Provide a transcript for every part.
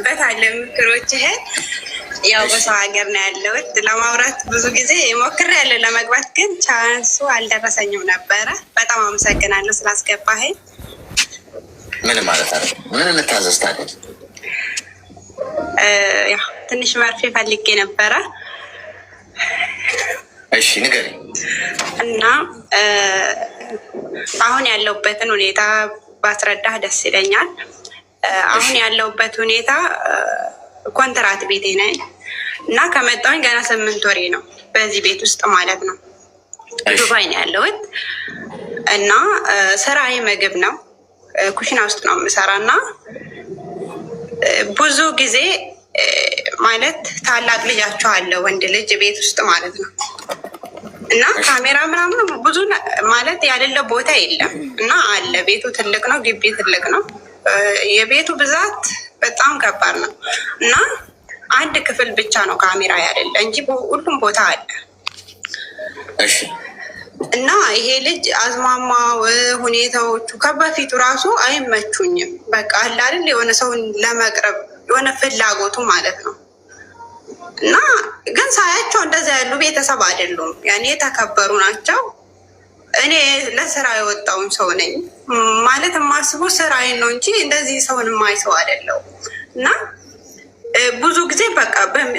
በታለ ምክሮችህን ያው በሰው ሀገር ነው ያለሁት። ለማውራት ብዙ ጊዜ ሞክሬያለሁ ለመግባት፣ ግን ቻንሱ አልደረሰኝም ነበረ። በጣም አመሰግናለሁ ስላስገባኸኝ። ምን ማለት ነው? ምን እንታዘዝ ታዲያ? ያው ትንሽ መርፌ ፈልጌ ነበረ። እሺ ንገሪኝ። እና አሁን ያለሁበትን ሁኔታ ባስረዳህ ደስ ይለኛል። አሁን ያለሁበት ሁኔታ ኮንትራት ቤቴ ነኝ እና ከመጣሁኝ ገና 8 ወሬ ነው በዚህ ቤት ውስጥ ማለት ነው። ዱባይ ነው ያለሁት እና ስራዬ ምግብ ነው። ኩሽና ውስጥ ነው የምሰራ እና ብዙ ጊዜ ማለት ታላቅ ልጃቸው አለ ወንድ ልጅ ቤት ውስጥ ማለት ነው እና ካሜራ ምናምን ብዙ ማለት ያሌለ ቦታ የለም እና አለ። ቤቱ ትልቅ ነው፣ ግቢ ትልቅ ነው። የቤቱ ብዛት በጣም ከባድ ነው እና አንድ ክፍል ብቻ ነው ካሜራ ያሌለ እንጂ ሁሉም ቦታ አለ። እና ይሄ ልጅ አዝማማው ሁኔታዎቹ ከበፊቱ ራሱ አይመቹኝም። በቃ አለ አይደል የሆነ ሰውን ለመቅረብ የሆነ ፍላጎቱ ማለት ነው። እና ግን ሳያቸው እንደዛ ያሉ ቤተሰብ አይደሉም። ያኔ የተከበሩ ናቸው። እኔ ለስራ የወጣውን ሰው ነኝ ማለት የማስበው ስራዬን ነው እንጂ እንደዚህ ሰውን የማይ ሰው አይደለው። እና ብዙ ጊዜ በቃ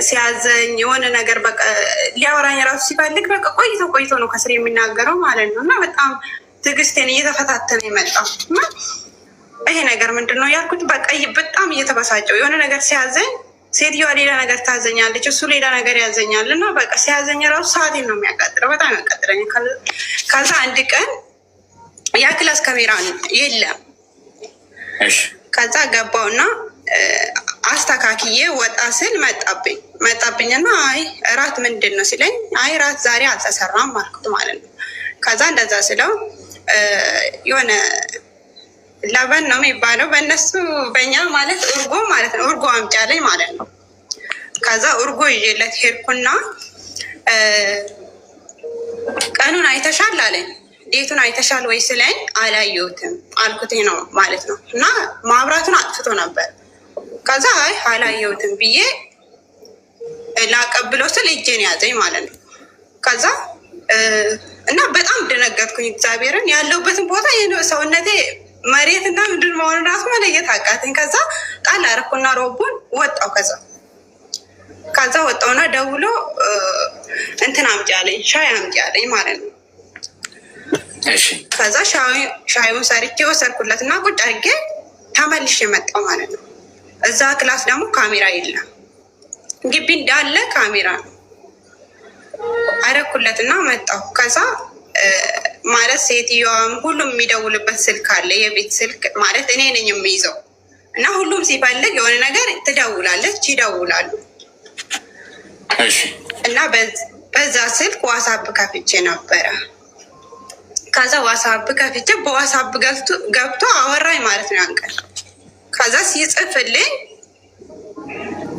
ሲያዘኝ የሆነ ነገር በቃ ሊያወራኝ ራሱ ሲፈልግ በቃ ቆይቶ ነው ከስር የሚናገረው ማለት ነው። እና በጣም ትዕግስቴን እየተፈታተነ የመጣው እና ይሄ ነገር ምንድን ነው ያልኩት። በቃ በጣም እየተበሳጨው የሆነ ነገር ሲያዘኝ፣ ሴትዮዋ ሌላ ነገር ታዘኛለች፣ እሱ ሌላ ነገር ያዘኛል። እና በቃ ሲያዘኝ ራሱ ሰዓቴን ነው የሚያቃጥለው፣ በጣም ያቃጥለኝ። ከዛ አንድ ቀን ያ ክላስ ካሜራ የለም። ከዛ ገባውና አስተካክዬ ወጣ ስል መጣብኝና አይ እራት ምንድን ነው ሲለኝ፣ አይ እራት ዛሬ አልተሰራም አልኩት ማለት ነው። ከዛ እንደዛ ስለው የሆነ ለበን ነው የሚባለው በእነሱ፣ በእኛ ማለት እርጎ ማለት ነው። እርጎ አምጪ አለኝ ማለት ነው። ከዛ እርጎ ይዤለት ሄድኩና ቀኑን አይተሻል አለኝ። ዴቱን አይተሻል ወይ ስለኝ አላየሁትም አልኩት ነው ማለት ነው። እና ማብራቱን አጥፍቶ ነበር። ከዛ አይ አላየሁትም ብዬ ላቀብለው ስል እጄን ያዘኝ ማለት ነው። ከዛ እና በጣም ደነገጥኩኝ። እግዚአብሔርን ያለሁበትን ቦታ ሰውነቴ መሬትና ምድር መሆኑን ራሱ መለየት አቃተኝ። ከዛ ጣል አደረኩና ሮቡን ወጣው። ከዛ ወጣውና ደውሎ እንትን አምጪ አለኝ፣ ሻይ አምጪ አለኝ ማለት ነው። ከዛ ሻዩን ሰርቼ ወሰድኩለት እና ቁጭ አድርጌ ተመልሼ መጣው ማለት ነው። እዛ ክላስ ደግሞ ካሜራ የለም፣ ግቢ እንዳለ ካሜራ ነው። አደረኩለት እና መጣው። ከዛ ማለት ሴትዮዋም ሁሉም የሚደውልበት ስልክ አለ፣ የቤት ስልክ ማለት እኔ ነኝ የሚይዘው እና ሁሉም ሲፈልግ የሆነ ነገር ትደውላለች፣ ይደውላሉ። እና በዛ ስልክ ዋሳብ ከፍቼ ነበረ። ከዛ ዋሳብ ከፍቼ በዋሳብ ገብቶ አወራኝ ማለት ነው ያንቀል። ከዛ ሲጽፍልኝ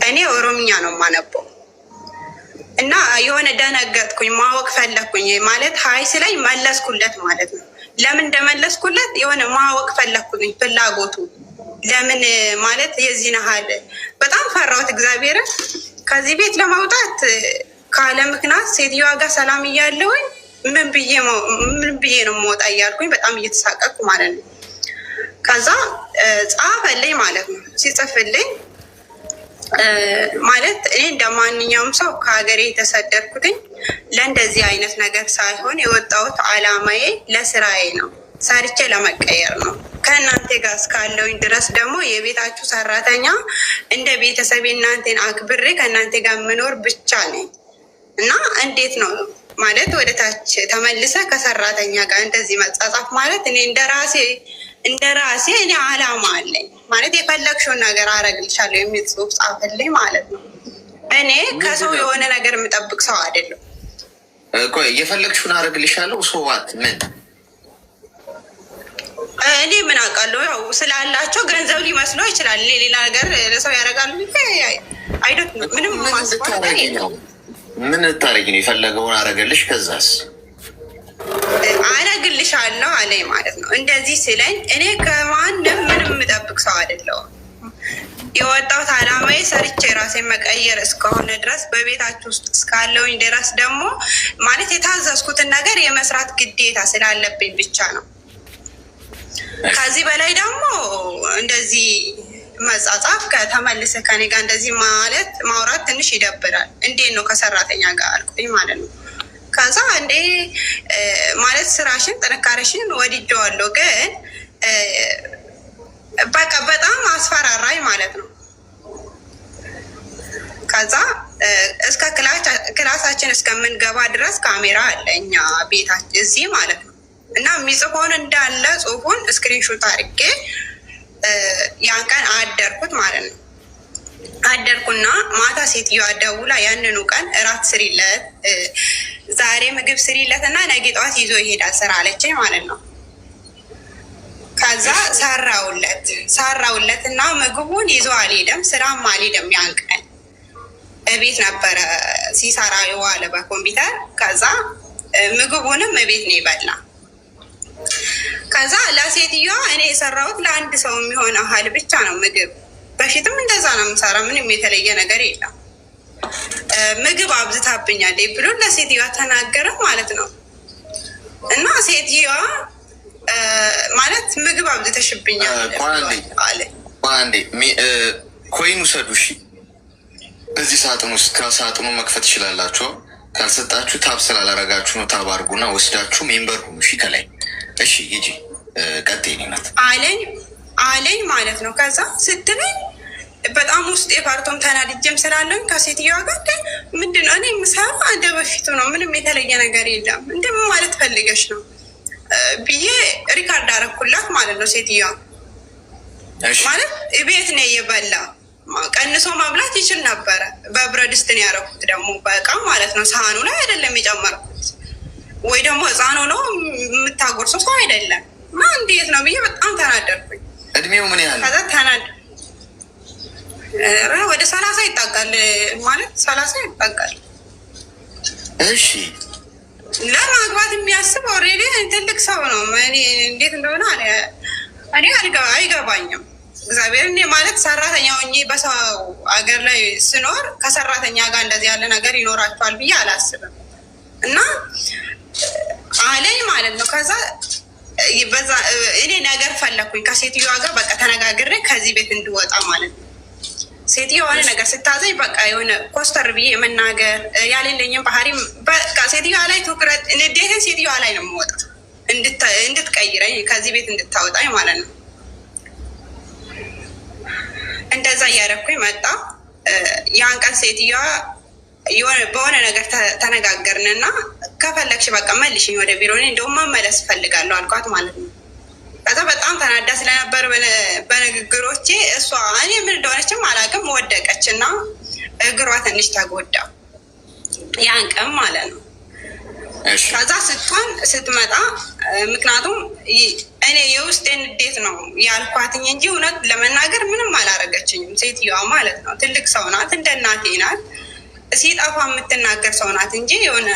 እኔ ኦሮምኛ ነው የማነበው እና የሆነ ደነገጥኩኝ፣ ማወቅ ፈለግኩኝ ማለት ሀይ ስለኝ መለስኩለት ማለት ነው። ለምን እንደመለስኩለት የሆነ ማወቅ ፈለግኩኝ፣ ፍላጎቱ ለምን ማለት የዚህ ነሃል። በጣም ፈራሁት እግዚአብሔርን። ከዚህ ቤት ለማውጣት ካለ ምክንያት ሴትዮዋ ጋር ሰላም እያለሁኝ ምን ብዬ ነው የምወጣ እያልኩኝ በጣም እየተሳቀቅኩ ማለት ነው። ከዛ ጻፈልኝ ማለት ነው። ሲጽፍልኝ ማለት እኔ እንደ ማንኛውም ሰው ከሀገሬ የተሰደድኩትኝ ለእንደዚህ አይነት ነገር ሳይሆን የወጣሁት አላማዬ ለስራዬ ነው፣ ሰርቼ ለመቀየር ነው። ከእናንተ ጋር እስካለውኝ ድረስ ደግሞ የቤታችሁ ሰራተኛ እንደ ቤተሰብ እናንተን አክብሬ ከእናንተ ጋር የምኖር ብቻ ነኝ እና እንዴት ነው ማለት ወደ ታች ተመልሰ ከሰራተኛ ጋር እንደዚህ መጻጻፍ ማለት እኔ እንደ ራሴ እኔ አላማ አለኝ ማለት የፈለግሽውን ነገር አረግልሻለሁ የሚል ጽሑፍ ጻፈልኝ ማለት ነው። እኔ ከሰው የሆነ ነገር የምጠብቅ ሰው አይደለም። ቆይ የፈለግሽውን አረግልሻለሁ ሰዋት ምን እኔ ምን አውቃለሁ? ያው ስላላቸው ገንዘብ ሊመስለው ይችላል። ሌላ ነገር ለሰው ያደርጋሉ። አይዶት ምንም ምን ታረጊ ነው? የፈለገውን አረገልሽ። ከዛስ አረግልሻለሁ አለኝ ማለት ነው። እንደዚህ ስለኝ እኔ ከማንም ምንም የምጠብቅ ሰው አይደለሁም። የወጣሁት አላማዬ ሰርቼ ራሴን መቀየር እስከሆነ ድረስ በቤታችሁ ውስጥ እስካለውኝ ድረስ ደግሞ ማለት የታዘዝኩትን ነገር የመስራት ግዴታ ስላለብኝ ብቻ ነው። ከዚህ በላይ ደግሞ እንደዚህ መጻጻፍ ከተመልሰ ከኔ ጋር እንደዚህ ማለት ማውራት ትንሽ ይደብራል። እንዴት ነው ከሰራተኛ ጋር አልኩኝ ማለት ነው። ከዛ እንዴ ማለት ስራሽን ጥንካሬሽን ወድጀዋለሁ፣ ግን በቃ በጣም አስፈራራኝ ማለት ነው። ከዛ እስከ ክላሳችን እስከምንገባ ድረስ ካሜራ አለ እኛ ቤታችን እዚህ ማለት ነው። እና የሚጽፈውን እንዳለ ጽሁፉን ስክሪንሾት አድርጌ ያን ቀን አደርኩት ማለት ነው። አደርኩና ማታ ሴትዮዋ ደውላ ያንኑ ቀን እራት ስሪለት፣ ዛሬ ምግብ ስሪለት እና ነገ ጠዋት ይዞ ይሄዳል ስራ አለችኝ ማለት ነው። ከዛ ሰራውለት እና ምግቡን ይዞ አልሄደም፣ ስራም አልሄደም። ያን ቀን እቤት ነበረ ሲሰራ የዋለ በኮምፒውተር። ከዛ ምግቡንም እቤት ነው ይበላ። ከዛ ለሴትዮዋ እኔ የሰራሁት ለአንድ ሰው የሚሆን ያህል ብቻ ነው ምግብ። በፊትም እንደዛ ነው የምሰራ፣ ምንም የተለየ ነገር የለም። ምግብ አብዝታብኛል ብሎ ለሴትዮዋ ተናገረ ማለት ነው። እና ሴትዮዋ ማለት ምግብ አብዝተሽብኛል አለ። ኮይን ውሰዱ እሺ፣ እዚህ ሳጥን ውስጥ ከሳጥኑ መክፈት ትችላላችሁ። ካልሰጣችሁ ታብ ስላላረጋችሁ ነው። ታብ አድርጉና ወስዳችሁ ሜምበር ሁኑ። እሺ ከላይ እሺ ሂጂ ቀጥይ ናት አለኝ ማለት ነው። ከዛ ስትለኝ በጣም ውስጥ የፓርቶም ተናድጄም ስላለኝ ከሴትዮዋ ጋር ምንድነው እኔ ምሰራ እንደ በፊቱ ነው፣ ምንም የተለየ ነገር የለም፣ እንደምን ማለት ፈልገሽ ነው ብዬ ሪካርድ አረኩላት ማለት ነው። ሴትዮዋ ማለት ቤት ነው የበላ ቀንሶ መብላት ይችል ነበረ። በብረት ድስት ነው ያደረኩት ደግሞ በቃ ማለት ነው። ሳህኑ ላይ አይደለም የጨመርኩት፣ ወይ ደግሞ ህፃኑ ነው የምታጎርሰው ሰው አይደለም። እና እንዴት ነው ብዬ በጣም ተናደርኩኝ። እድሜው ምን ያህል? ከዛ ወደ 30 ይጠጋል ማለት 30 ይጠጋል። እሺ ለማግባት የሚያስብ ኦልሬዲ ትልቅ ሰው ነው። እኔ እንዴት እንደሆነ እኔ አይገባኝም። እግዚአብሔር እኔ ማለት ሰራተኛ ሆኜ በሰው አገር ላይ ስኖር ከሰራተኛ ጋር እንደዚህ ያለ ነገር ይኖራቸዋል ብዬ አላስብም። እና አለኝ ማለት ነው። ከዛ በዛ እኔ ነገር ፈለኩኝ ከሴትዮዋ ጋር በቃ ተነጋግሬ ከዚህ ቤት እንድወጣ ማለት ነው። ሴትዮዋ የሆነ ነገር ስታዘኝ በቃ የሆነ ኮስተር ብዬ መናገር ያሌለኝም ባህሪም በቃ ሴትዮዋ ላይ ትኩረት ንዴትን ሴትዮዋ ላይ ነው የምወጣው፣ እንድትቀይረኝ ከዚህ ቤት እንድታወጣኝ ማለት ነው። እንደዛ እያደረኩኝ መጣ። ያን ቀን ሴትዮዋ በሆነ ነገር ተነጋገርንና ከፈለግሽ በቃ መልሽኝ ወደ ቢሮ፣ እንደውም መመለስ እፈልጋለሁ አልኳት ማለት ነው። ከዛ በጣም ተናዳ ስለነበር በንግግሮቼ እሷ እኔ ምን እንደሆነችም አላውቅም ወደቀች እና እግሯ ትንሽ ተጎዳ ያን ቀን ማለት ነው። ከዛ ስትመጣ ምክንያቱም እኔ የውስጤን ንዴት ነው ያልኳትኝ እንጂ እውነት ለመናገር ምንም አላረገችኝም ሴትዮዋ ማለት ነው። ትልቅ ሰው ናት፣ እንደ እናቴ ናት። ሲጠፋ የምትናገር ሰው ናት እንጂ የሆነ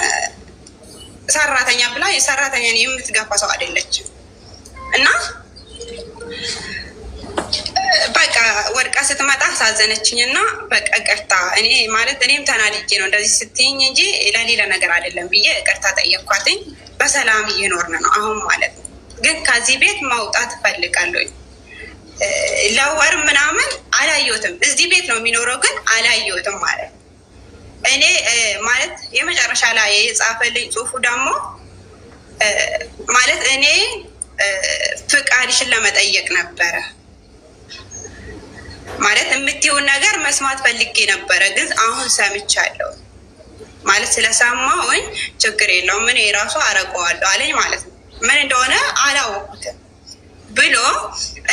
ሰራተኛ ብላ የሰራተኛን የምትገፋ ሰው አይደለችም። እና በቃ ወድቃ ስትመጣ አሳዘነችኝ እና በቃ ቅርታ እኔ ማለት እኔም ተናድጄ ነው እንደዚህ ስትይኝ እንጂ ለሌላ ነገር አይደለም ብዬ ቅርታ ጠየኳትኝ። በሰላም እየኖርን ነው አሁን ማለት ነው። ግን ከዚህ ቤት ማውጣት እፈልጋለሁ። ለወር ምናምን አላየሁትም። እዚህ ቤት ነው የሚኖረው ግን አላየሁትም ማለት እኔ ማለት የመጨረሻ ላይ የጻፈልኝ ጽሁፉ ደግሞ ማለት እኔ ፍቃድሽን ለመጠየቅ ነበረ ማለት የምትይውን ነገር መስማት ፈልጌ ነበረ፣ ግን አሁን ሰምቻለሁ ማለት ስለሰማሁኝ ችግር የለውም ምን የራሱ አረገዋለሁ አለኝ ማለት ነው። ምን እንደሆነ አላወቁትም ብሎ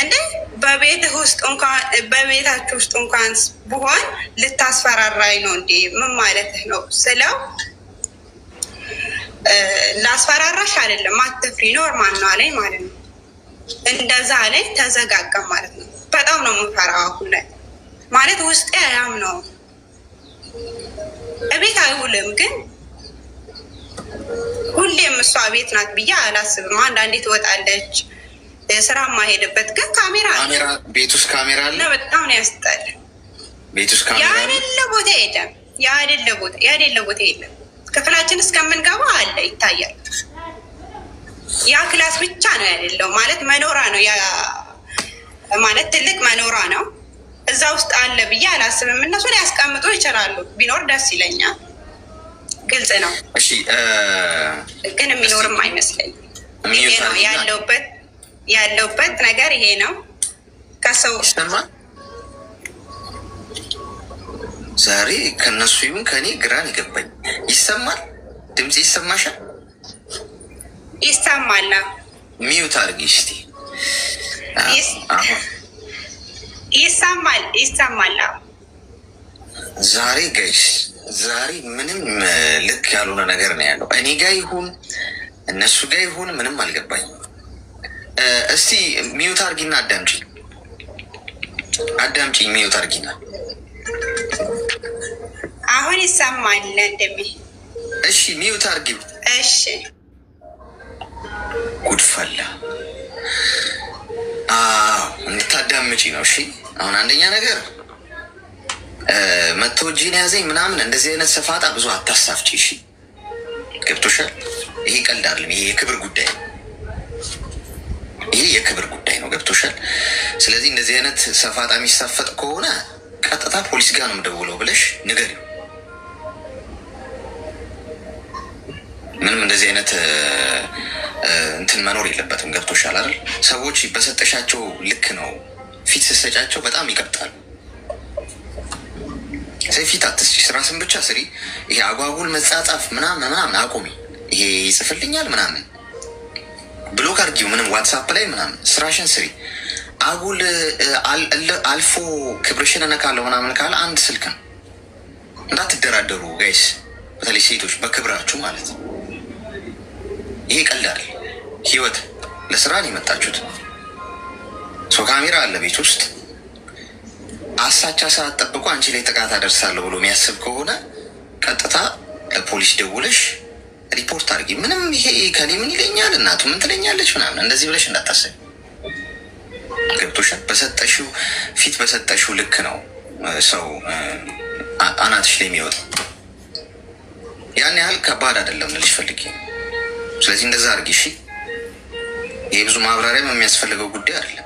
እንደ በቤታችሁ ውስጥ እንኳን ብሆን ልታስፈራራኝ ነው እንዴ? ምን ማለትህ ነው ስለው ላስፈራራሽ አይደለም አትፍሪ ኖርማል ነው አለኝ ማለት ነው። እንደዛ አለኝ ተዘጋጋ ማለት ነው። በጣም ነው የምፈራው አሁን ላይ ማለት ውስጤ አያምነውም። እቤት አይውልም ግን ሁሌም እሷ ቤት ናት ብዬ አላስብም። አንዳንዴ ትወጣለች ስራ ማሄድበት ግን ካሜራ ቤት ውስጥ ካሜራ አለ። በጣም ነው ያስጠላል። ቤት ውስጥ ካሜራ ያደለ ቦታ የለም። ያደለ ቦታ የለም። ክፍላችን እስከምንገባ አለ ይታያል። ያ ክላስ ብቻ ነው ያደለው ማለት መኖራ ነው። ያ ማለት ትልቅ መኖራ ነው። እዛ ውስጥ አለ ብዬ አላስብም። እነሱ ሊያስቀምጡ ይችላሉ። ቢኖር ደስ ይለኛል። ግልጽ ነው። እሺ፣ ግን የሚኖርም አይመስለኝም። ይሄ ነው ያለውበት ነገር ይሄ ነው። ከሰው ዛሬ ከነሱ ይሁን ከኔ ግራን ይገባኝ። ይሰማል? ድምፅ ይሰማሻል? ይሰማል። ሚዩት አድርጊ እስቲ። ይሰማል። ዛሬ ጋይስ፣ ዛሬ ምንም ልክ ያልሆነ ነገር ነው ያለው። እኔ ጋ ይሁን እነሱ ጋ ይሁን ምንም አልገባኝም። እስቲ ሚዩት አድርጊና አዳምጪኝ። ሚዩት አድርጊና አሁን ይሰማል እንደሚ። እሺ ሚዩት አድርጊው። እሺ ጉድፈላ እንድታዳምጪ ነው። እሺ አሁን አንደኛ ነገር መቶ እጅን ያዘኝ ምናምን እንደዚህ አይነት ሰፋጣ ብዙ አታሳፍጪ። እሺ ገብቶሻል? ይሄ ቀልድ አይደለም። ይሄ የክብር ጉዳይ ነው። ይሄ የክብር ጉዳይ ነው። ገብቶሻል? ስለዚህ እንደዚህ አይነት ሰፋጣ የሚሳፈጥ ከሆነ ቀጥታ ፖሊስ ጋር ነው የምደውለው ብለሽ ንገሪው። ምንም እንደዚህ አይነት እንትን መኖር የለበትም። ገብቶሻል አይደል? ሰዎች በሰጠሻቸው ልክ ነው ፊት ስትሰጫቸው በጣም ይቀብጣሉ። ፊት አትስጪ፣ ስራስን ብቻ ስሪ። ይሄ አጓጉል መጻጻፍ ምናምን አቁሚ። ይሄ ይጽፍልኛል ምናምን ብሎክ አድርጊው። ምንም ዋትሳፕ ላይ ምናምን ስራሽን ስሪ። አጉል አልፎ ክብርሽን እነካለሁ ምናምን ካለ አንድ ስልክ ነው። እንዳትደራደሩ ጋይስ፣ በተለይ ሴቶች በክብራችሁ ማለት ነው። ይሄ ቀላል ህይወት ለስራ ነው የመጣችሁት። ሰው ካሜራ አለ ቤት ውስጥ አሳቻ ሰዓት ጠብቆ አንቺ ላይ ጥቃት አደርሳለሁ ብሎ የሚያስብ ከሆነ ቀጥታ ለፖሊስ ደውለሽ ሪፖርት አድርጊ። ምንም ይሄ ከኔ ምን ይለኛል እናቱ ምን ትለኛለች ምናምን እንደዚህ ብለሽ እንዳታስብ። ገብቶሻል? በሰጠሽው ፊት በሰጠሽው ልክ ነው ሰው አናትሽ ላይ የሚወጣው። ያን ያህል ከባድ አይደለም ልልሽ ፈልጌ። ስለዚህ እንደዛ አድርጊ እሺ። ይሄ ብዙ ማብራሪያም የሚያስፈልገው ጉዳይ አይደለም።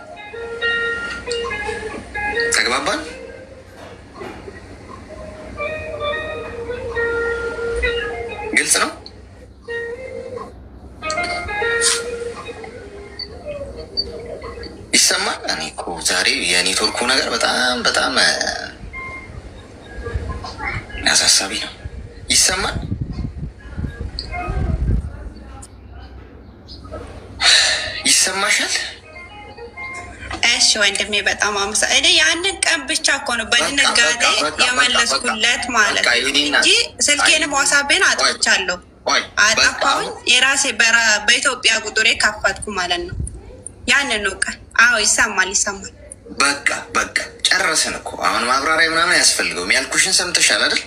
ተግባባን? ግልጽ ነው። ይሰማል? እኔ እኮ ዛሬ የኔትወርኩ ነገር በጣም አሳሳቢ ነው። ይሰማል? ይሰማሻል? እሺ ወንድሜ በጣም እኔ ያንን ቀን ብቻ እኮ ነው በድንጋጤ የመለስኩለት ማለት ነው እንጂ ስልኬንም ዋሳቤን አጥፍቻለሁ። አጠፋሁኝ የራሴ በኢትዮጵያ ቁጥሬ ካፋትኩ ማለት ነው። ያንን ነው ቀን። አዎ ይሰማል። በቃ ጨረስን እኮ አሁን ማብራሪያ ምናምን አያስፈልገውም። ያልኩሽን ሰምተሻል አይደል?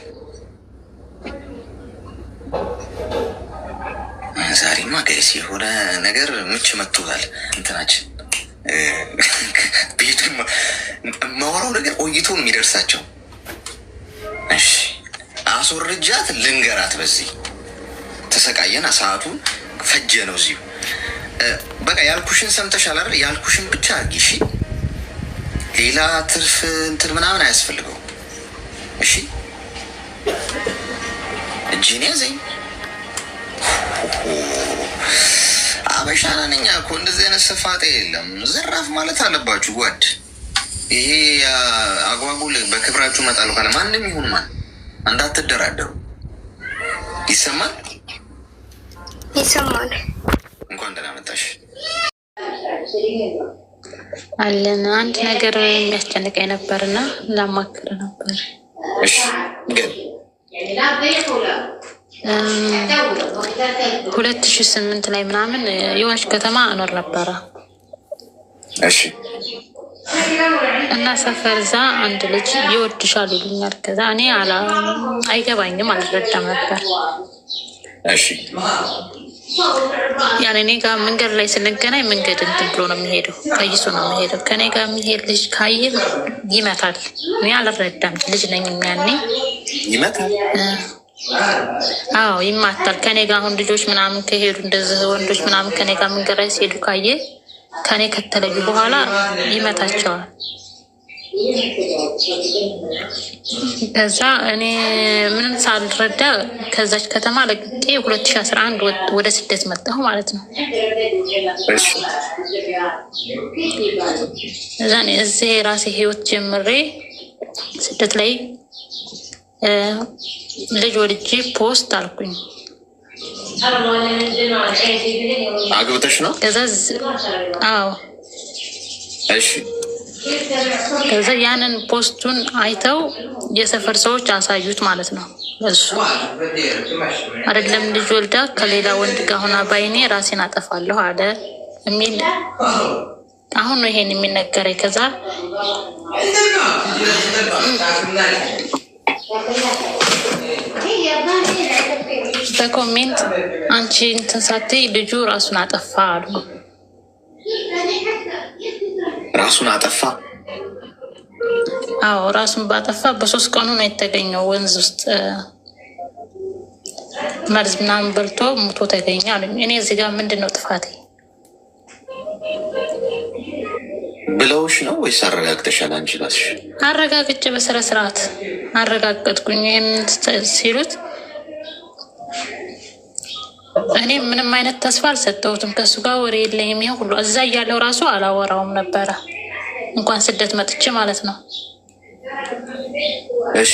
ዛሬማ ጋይስ የሆነ ነገር ምች መጥቶታል እንትናችን ቤቱ ማወራው ነገር ቆይቶ ነው የሚደርሳቸው። እሺ አስወርጃት ልንገራት። በዚህ ተሰቃየን፣ ሰዓቱን ፈጀ ነው እዚሁ። በቃ ያልኩሽን ሰምተሻል አይደል? ያልኩሽን ብቻ አድርጊ እሺ። ሌላ ትርፍ እንትን ምናምን አያስፈልገው እሺ። እጅን ያዘኝ። አበሻ ነን እኛ እኮ እንደዚህ አይነት ስፋጤ የለም። ዘራፍ ማለት አለባችሁ ጓድ። ይሄ አጓጉል በክብራችሁ መጣሉ ካለ ማንም ይሁን ማን እንዳትደራደሩ። ይሰማል? እንኳን ደህና መጣሽ አለን። አንድ ነገር የሚያስጨንቀኝ ነበርና ላማክር ነበር። እሺ ግን 2008 ላይ ምናምን የሆነች ከተማ እኖር ነበረ። እሺ እና ሰፈር እዛ አንድ ልጅ ይወድሻል ይሉኛል። ከዛ እኔ አይገባኝም፣ አልረዳም ነበር። እሺ ያን እኔ ጋር መንገድ ላይ ስንገናኝ መንገድ እንትን ብሎ ነው የሚሄደው፣ ቀይሶ ነው የሚሄደው። ከኔ ጋር የሚሄድ ልጅ ካየ ይመታል። እኔ አልረዳም፣ ልጅ ነኝ ያኔ። ይመታል? አዎ ይማታል። ከኔ ጋር አሁን ልጆች ምናምን ከሄዱ እንደዚህ ወንዶች ምናምን ከኔ ጋር መንገድ ላይ ሲሄዱ ካየ ከኔ ከተለዩ በኋላ ይመታቸዋል። ከዛ እኔ ምንም ሳልረዳ ከዛች ከተማ ለቅቄ 2011 ወደ ስደት መጣሁ ማለት ነው። እዛ እዚህ የራሴ ህይወት ጀምሬ ስደት ላይ ልጅ ወልጄ ፖስት አልኩኝ። አግብተሽ ነው? አዎ። እሺ። ከዛ ያንን ፖስቱን አይተው የሰፈር ሰዎች አሳዩት ማለት ነው። እሱ አይደለም ልጅ ወልዳ ከሌላ ወንድ ጋር ሆና ባይኔ ራሴን አጠፋለሁ አለ የሚል አሁን ነው ይሄን የሚነገረኝ። ከዛ በኮሜንት አንቺ እንትን ሳትይ ልጁ ራሱን አጠፋ አሉ። ራሱን አጠፋ? አዎ ራሱን ባጠፋ በ3 ቀኑ ነው የተገኘው። ወንዝ ውስጥ መርዝ ምናምን በልቶ ሙቶ ተገኘ አሉኝ። እኔ እዚህ ጋር ምንድን ነው ጥፋቴ ብለውሽ ነው ወይስ አረጋግጠሻል? አንቺ ራስሽ? አረጋግጬ በስነ ስርዓት አረጋገጥኩኝ። ይህን ሲሉት እኔ ምንም አይነት ተስፋ አልሰጠሁትም። ከሱ ጋር ወሬ የለኝም። ይሄ ሁሉ እዛ እያለው ራሱ አላወራውም ነበረ፣ እንኳን ስደት መጥቼ ማለት ነው። እሺ።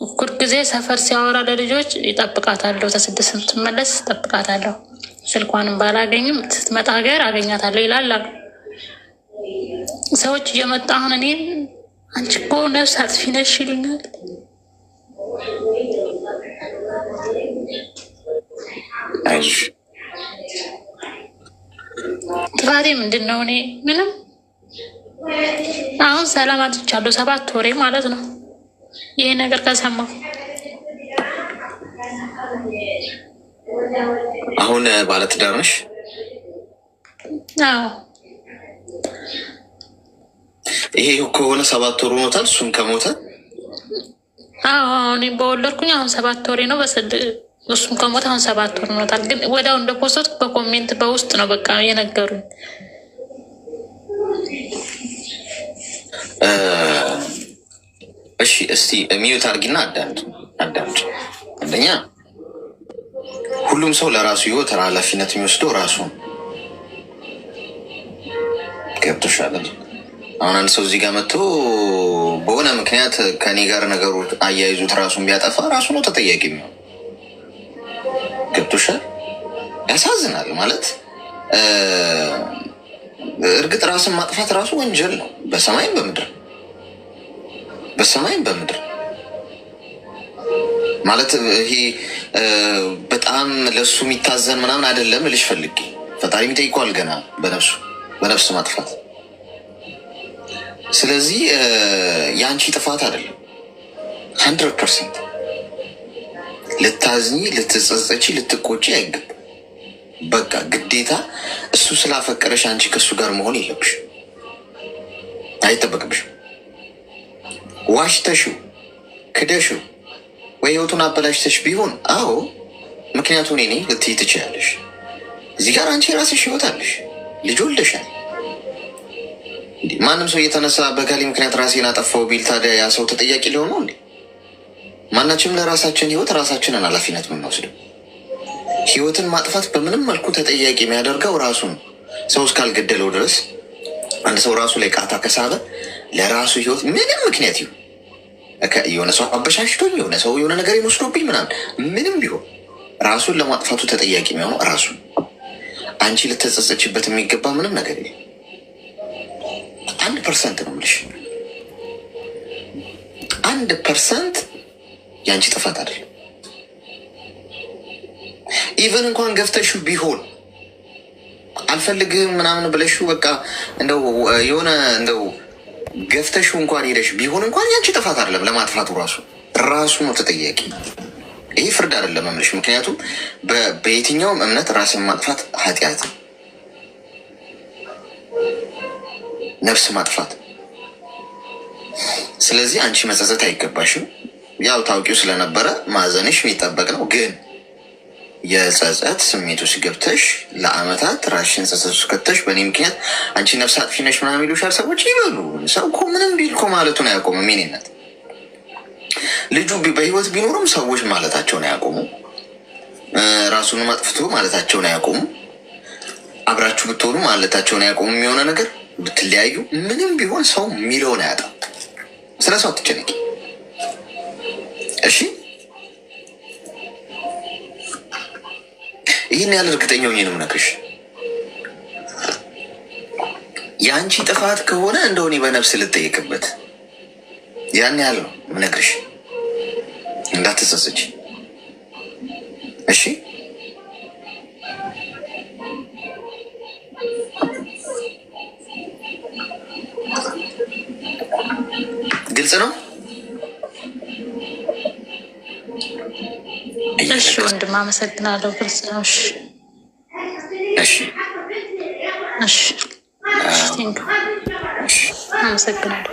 እኩል ጊዜ ሰፈር ሲያወራ ለልጆች ይጠብቃታለሁ፣ ተስደት ስትመለስ ይጠብቃታለሁ። ስልኳንም ባላገኝም ስትመጣ ሀገር አገኛታለሁ ይላል። ሰዎች እየመጣ አሁን እኔ አንቺ እኮ ነፍስ አጥፊ ነሽ ይሉኛል። አይሽ ጥፋቴ ምንድን ነው? እኔ ምንም አሁን ሰላም አጥቻለሁ፣ 7 ወሬ ማለት ነው ይሄ ነገር ከሰማሁ። አሁን ባለትዳር ነሽ? አዎ። ይሄ ከሆነ 7 ወር ሆኖታል እሱም ከሞተ? አዎ እኔ በወለድኩኝ አሁን 7 ወሬ ነው። እሱም ከሞተ አሁን 7 ወር ሆኖታል። ግን ወዲያው እንደ ፖስት በኮሜንት በውስጥ ነው በቃ የነገሩኝ። እሺ እስቲ ሚዩት አድርጊና አዳምጪ። አንደኛ ሁሉም ሰው ለራሱ ህይወት ኃላፊነት የሚወስደው ራሱ ገብቶሻል። አሁን አንድ ሰው እዚህ ጋር መጥቶ በሆነ ምክንያት ከኔ ጋር ነገሩ አያይዙት ራሱን ቢያጠፋ ራሱ ነው ተጠያቂ የሚሆን። ገብቶሻል? ያሳዝናል። ማለት እርግጥ ራስን ማጥፋት ራሱ ወንጀል ነው፣ በሰማይም በምድር ማለት ይሄ በጣም ለሱ የሚታዘን ምናምን አይደለም ልሽ ፈልጌ ፈጣሪም ይጠይቀዋል ገና በነፍስ ማጥፋት። ስለዚህ የአንቺ ጥፋት አይደለም 100%። ልታዝኝ፣ ልትጸጸቺ፣ ልትቆጪ አይገባም። በቃ ግዴታ እሱ ስላፈቀረሽ አንቺ ከእሱ ጋር መሆን የለብሽ፣ አይጠበቅብሽም። ዋሽተሽው ክደሽው ወይ ህይወቱን አበላሽተሽ ቢሆን አዎ ምክንያቱ እኔ ነኝ ልትይ ትችያለሽ። እዚህ ጋር አንቺ የራስሽ ህይወት አለሽ፣ ልጅ ወልደሻል። ማንም ሰው እየተነሳ በጋሊ ምክንያት ራሴን አጠፋው ቢል ታዲያ ያ ሰው ተጠያቂ ሊሆን ነው እንዴ? ማናችንም ለራሳችን ህይወት ራሳችንን ኃላፊነት የምንወስደው። ህይወትን ማጥፋት በምንም መልኩ ተጠያቂ የሚያደርገው ራሱ ነው። ሰው እስካልገደለው ድረስ አንድ ሰው ራሱ ላይ ቃታ ከሳበ ለራሱ ህይወት ምንም ምክንያት ይሁን የሆነ ሰው አበሻሽቶኝ የሆነ ሰው የሆነ ነገር ይመስሎብኝ ምናምን ምንም ቢሆን ራሱን ለማጥፋቱ ተጠያቂ የሚሆነው ራሱ። አንቺ ልትጸጸችበት የሚገባ ምንም ነገር የለም። 1% ነው የምልሽ፣ 1% የአንቺ ጥፋት አይደለም። ኢቨን እንኳን ገፍተሽው ቢሆን አልፈልግም ምናምን ብለሽው በቃ እንደው የሆነ እንደው ገፍተሽው እንኳን ሄደሽ ቢሆን እንኳን ያንቺ ጥፋት አይደለም። ለማጥፋቱ ራሱ ነው ተጠያቂ። ይህ ፍርድ አይደለም መምልሽ። ምክንያቱም በየትኛውም እምነት ራስን ማጥፋት ኃጢአት፣ ነፍስ ማጥፋት። ስለዚህ አንቺ መጸጸት አይገባሽም። ያው ታውቂው ስለነበረ ማዘንሽ የሚጠበቅ ነው። ግን የጸጸት ስሜት ውስጥ ገብተሽ ለአመታት ራሽን ጸጸት ውስጥ ከተሽ በእኔ ምክንያት አንቺ ነፍስ አጥፊ ነሽ ምናምን ይሉሻል ሰዎች። ይበሉ። ሰው እኮ ምንም ቢል እኮ ማለቱን አያቆምም። ሜኔነት ልጁ በህይወት ቢኖርም ሰዎች ማለታቸውን አያቆሙ፣ ራሱንም አጥፍቶ ማለታቸውን አያቆሙ፣ አብራችሁ ብትሆኑ ማለታቸውን አያቆሙ። የሆነ ነገር ብትለያዩ ምንም ቢሆን ሰው የሚለውን አያጣም። ስለ ሰው አትጨነቂ እሺ። ይህን ያህል እርግጠኛ ሆኜ ነው የምነግርሽ። የአንቺ ጥፋት ከሆነ እንደሆነ በነፍስ ልጠየቅበት፣ ያን ያህል ነው የምነግርሽ። እንዳትጸጸች እሺ። ግልጽ ነው። እሺ ወንድም አመሰግናለሁ። ግልጽ ነው። እሺ እሺ አመሰግናለሁ።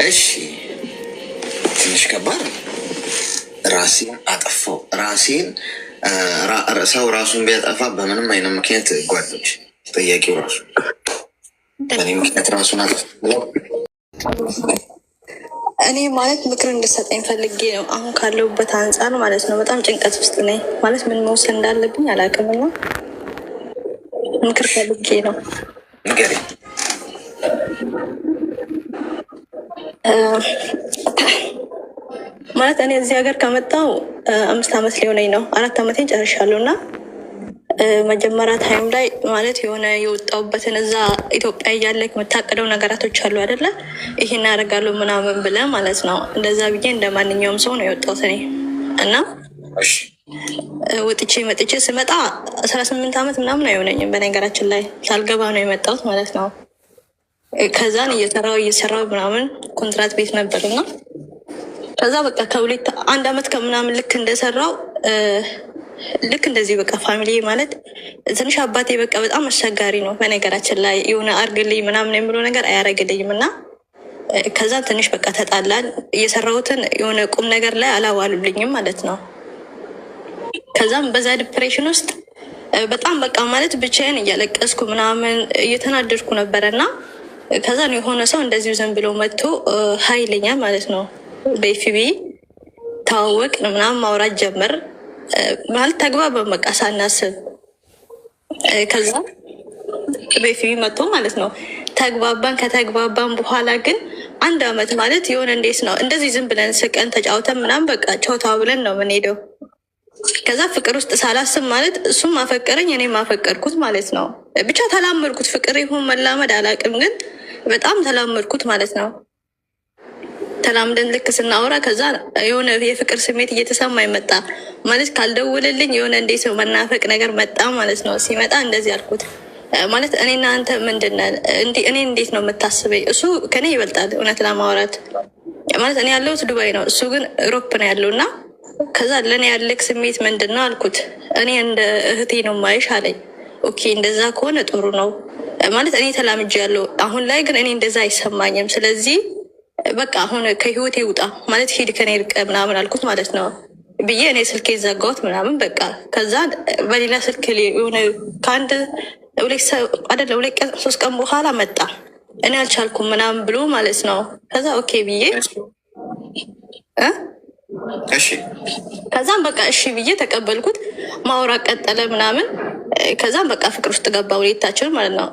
እሺ ትንሽ ከባድ ራሴን አጠፋው። ራሴን ሰው ራሱን ቢያጠፋ በምንም አይነት ምክንያት ጓዶች ተጠያቂው ራሱ በእኔ ምክንያት ራሱን አጠፋ። እኔ ማለት ምክር እንድሰጠኝ ፈልጌ ነው። አሁን ካለሁበት አንጻር ማለት ነው። በጣም ጭንቀት ውስጥ ነኝ ማለት ምን መውሰድ እንዳለብኝ አላውቅምና ምክር ፈልጌ ነው። ንገሪኝ። ማለት እኔ እዚህ ሀገር ከመጣሁ 5 ዓመት ሊሆነኝ ነው። 4 ዓመቴን ጨርሻለሁ እና መጀመሪያ ታይም ላይ ማለት የሆነ የወጣሁበትን እዛ ኢትዮጵያ እያለ የምታቅደው ነገራቶች አሉ አይደለ? ይሄን ያደርጋለሁ ምናምን ብለህ ማለት ነው። እንደዛ ብዬ እንደ ማንኛውም ሰው ነው የወጣሁት እኔ እና ወጥቼ መጥቼ ስመጣ 18 ዓመት ምናምን አይሆነኝም። በነገራችን ላይ ሳልገባ ነው የመጣሁት ማለት ነው። ከዛን እየሰራው ምናምን ኮንትራት ቤት ነበርና ከዛ በቃ ከሁለት 1 ዓመት ከምናምን ልክ እንደሰራው ልክ እንደዚህ በቃ ፋሚሊ ማለት ትንሽ አባቴ በቃ በጣም አስቸጋሪ ነው። በነገራችን ላይ የሆነ አርግልኝ ምናምን የምለው ነገር አያረግልኝም እና ከዛ ትንሽ በቃ ተጣላን። እየሰራሁትን የሆነ ቁም ነገር ላይ አላዋሉልኝም ማለት ነው። ከዛም በዛ ዲፕሬሽን ውስጥ በጣም በቃ ማለት ብቻዬን እያለቀስኩ ምናምን እየተናደድኩ ነበረና ከዛን የሆነ ሰው እንደዚሁ ዝም ብሎ መጥቶ ሀይለኛል ማለት ነው። በኤፍቢ ታወቅ ምናምን ማውራት ጀመር ማለት ተግባባን በቃ ሳናስብ። ከዛ በኤፍቢ መጥቶ ማለት ነው ተግባባን። ከተግባባን በኋላ ግን 1 ዓመት ማለት የሆነ እንዴት ነው እንደዚህ ዝም ብለን ስቀን ተጫውተን ምናምን በቃ ቾታ ብለን ነው የምንሄደው። ከዛ ፍቅር ውስጥ ሳላስብ ማለት እሱም ማፈቀረኝ እኔም ማፈቀርኩት ማለት ነው። ብቻ ተላመድኩት። ፍቅር ይሁን መላመድ አላውቅም፣ ግን በጣም ተላመድኩት ማለት ነው። ተላምደን ልክ ስናወራ ከዛ የሆነ የፍቅር ስሜት እየተሰማኝ መጣ ማለት ካልደውልልኝ የሆነ እንዴት ነው መናፈቅ ነገር መጣ ማለት ነው። ሲመጣ እንደዚህ አልኩት ማለት እኔና አንተ ምንድን ነን? እኔ እንዴት ነው የምታስበኝ? እሱ ከኔ ይበልጣል እውነት ለማውራት ማለት እኔ ያለሁት ዱባይ ነው፣ እሱ ግን ዩሮፕ ነው ያለው እና ከዛ ለእኔ ያለክ ስሜት ምንድን ነው አልኩት። እኔ እንደ እህቴ ነው ማይሽ አለኝ። ኦኬ እንደዛ ከሆነ ጥሩ ነው ማለት እኔ ተላምጄ ያለው አሁን ላይ ግን እኔ እንደዛ አይሰማኝም። ስለዚህ በቃ አሁን ከህይወቴ ውጣ ማለት ሂድ ከኔ ርቀ ምናምን አልኩት ማለት ነው ብዬ እኔ ስልኬ ዘጋሁት ምናምን በቃ። ከዛ በሌላ ስልክ የሆነ ከአንድ 2 ቀን 3 ቀን በኋላ መጣ። እኔ አልቻልኩም ምናምን ብሎ ማለት ነው። ከዛ ኦኬ ብዬ ከዛም በቃ እሺ ብዬ ተቀበልኩት። ማውራት ቀጠለ ምናምን። ከዛም በቃ ፍቅር ውስጥ ገባ ሁለታችን ማለት ነው።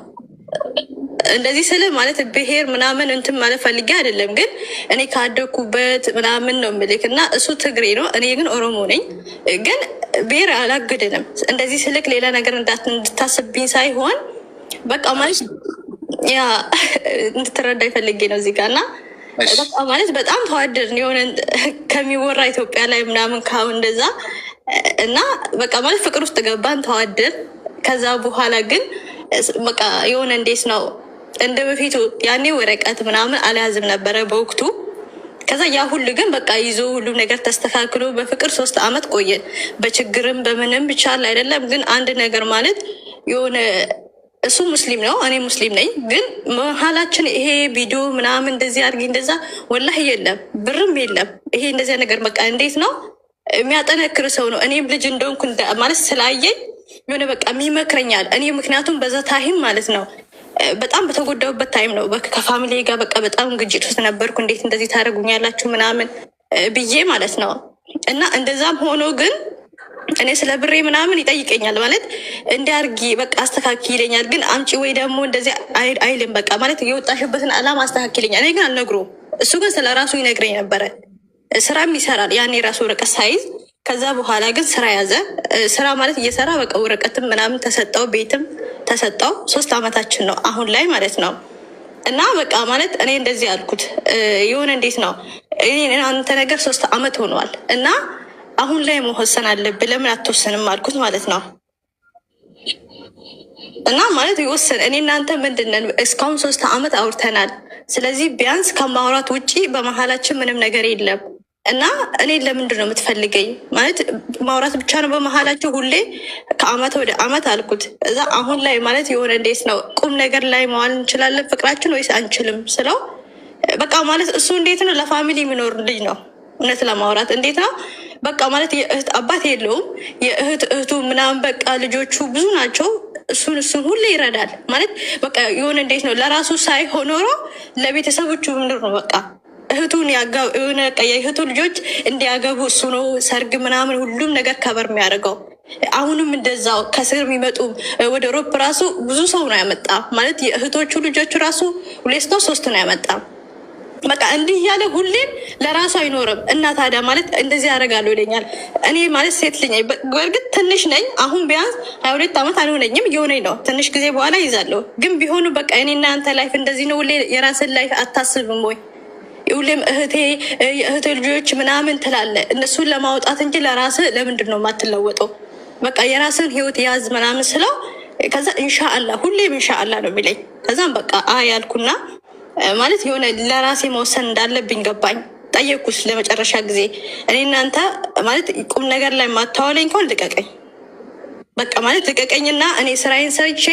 እንደዚህ ስለ ማለት ብሄር ምናምን እንትን ማለት ፈልጌ አይደለም፣ ግን እኔ ካደኩበት ምናምን ነው ምልክ እና እሱ ትግሬ ነው፣ እኔ ግን ኦሮሞ ነኝ። ግን ብሄር አላግድንም። እንደዚህ ስልክ ሌላ ነገር እንድታስብኝ ሳይሆን በቃ ማለት ያ እንድትረዳ ይፈልጌ ነው እዚህ ጋር እና በቃ ማለት በጣም ተዋደድን የሆነ ከሚወራ ኢትዮጵያ ላይ ምናምን ካሁን እንደዛ እና በቃ ማለት ፍቅር ውስጥ ገባን፣ ተዋደድን። ከዛ በኋላ ግን በቃ የሆነ እንዴት ነው እንደ በፊቱ ያኔ ወረቀት ምናምን አልያዝም ነበረ በወቅቱ። ከዛ ያ ሁሉ ግን በቃ ይዞ ሁሉም ነገር ተስተካክሎ በፍቅር 3 አመት ቆየን። በችግርም በምንም ብቻ አይደለም። ግን አንድ ነገር ማለት የሆነ እሱ ሙስሊም ነው፣ እኔ ሙስሊም ነኝ። ግን መሀላችን ይሄ ቪዲዮ ምናምን እንደዚህ አድርጊ እንደዛ ወላሂ የለም፣ ብርም የለም። ይሄ እንደዚያ ነገር በቃ እንዴት ነው የሚያጠነክር ሰው ነው። እኔም ልጅ እንደሆንኩ ማለት ስላየኝ የሆነ በቃ የሚመክረኛል። እኔ ምክንያቱም በዛ ታይም ማለት ነው በጣም በተጎዳሁበት ታይም ነው። ከፋሚሊ ጋር በቃ በጣም ግጭት ውስጥ ነበርኩ። እንዴት እንደዚህ ታደርጉኛላችሁ ምናምን ብዬ ማለት ነው። እና እንደዛም ሆኖ ግን እኔ ስለ ብሬ ምናምን ይጠይቀኛል ማለት እንዲያርጊ በቃ አስተካኪ ይለኛል። ግን አምጪ ወይ ደግሞ እንደዚህ አይልም። በቃ ማለት የወጣሽበትን አላማ አስተካኪ ይለኛል። እኔ ግን አልነግረውም። እሱ ግን ስለ ራሱ ይነግረኝ ነበረ። ስራም ይሰራል ያኔ ራሱ ወረቀት ሳይዝ። ከዛ በኋላ ግን ስራ ያዘ። ስራ ማለት እየሰራ በቃ ወረቀትም ምናምን ተሰጠው፣ ቤትም ተሰጠው። 3 አመታችን ነው አሁን ላይ ማለት ነው። እና በቃ ማለት እኔ እንደዚህ አልኩት የሆነ እንዴት ነው አንተ ነገር 3 አመት ሆኗል እና አሁን ላይ መወሰን አለብህ፣ ለምን አትወሰንም አልኩት ማለት ነው። እና ማለት ይወሰን እኔ እናንተ ምንድነን እስካሁን 3 አመት አውርተናል። ስለዚህ ቢያንስ ከማውራት ውጪ በመሀላችን ምንም ነገር የለም። እና እኔ ለምንድን ነው የምትፈልገኝ ማለት ማውራት ብቻ ነው በመሀላቸው ሁሌ ከአመት ወደ አመት አልኩት። እዛ አሁን ላይ ማለት የሆነ እንዴት ነው ቁም ነገር ላይ መዋል እንችላለን ፍቅራችን ወይስ አንችልም ስለው በቃ ማለት እሱ እንዴት ነው ለፋሚሊ የሚኖር ልጅ ነው። እውነት ለማውራት እንዴት ነው በቃ ማለት የእህት አባት የለውም። የእህት እህቱ ምናምን በቃ ልጆቹ ብዙ ናቸው። እሱን ሁሌ ይረዳል ማለት በቃ የሆነ እንዴት ነው ለራሱ ሳይሆን ኖሮ ለቤተሰቦቹ ምንድን ነው በቃ እህቱን የሆነ የእህቱ ልጆች እንዲያገቡ እሱ ነው ሰርግ ምናምን ሁሉም ነገር ከበር የሚያደርገው። አሁንም እንደዛው ከስር የሚመጡ ወደ ሮፕ ራሱ ብዙ ሰው ነው ያመጣ ማለት የእህቶቹ ልጆቹ ራሱ 2 ነው 3 ነው ያመጣ። በቃ እንዲህ እያለ ሁሌም ለራሱ አይኖርም። እና ታዲያ ማለት እንደዚህ ያደርጋለሁ ይለኛል። እኔ ማለት ሴት ልኝ በእርግጥ ትንሽ ነኝ። አሁን ቢያንስ 22 አመት አልሆነኝም፣ እየሆነኝ ነው። ትንሽ ጊዜ በኋላ ይዛለሁ። ግን ቢሆኑ በቃ እኔና አንተ ላይፍ እንደዚህ ነው። ሁሌ የራስን ላይፍ አታስብም ወይ? ሁሌም እህቴ የእህቴ ልጆች ምናምን ትላለ እነሱን ለማውጣት እንጂ ለራስ ለምንድን ነው የማትለወጠው? በቃ የራስን ህይወት ያዝ ምናምን ስለው ከዛ ኢንሻአላ ሁሌም ኢንሻአላ ነው የሚለኝ። ከዛም በቃ ያልኩና ማለት የሆነ ለራሴ መወሰን እንዳለብኝ ገባኝ። ጠየኩስ ለመጨረሻ ጊዜ እኔ እናንተ ማለት ቁም ነገር ላይ ማታወለኝ ከሆን ልቀቀኝ፣ በቃ ማለት ልቀቀኝና እኔ ስራዬን ሰርቼ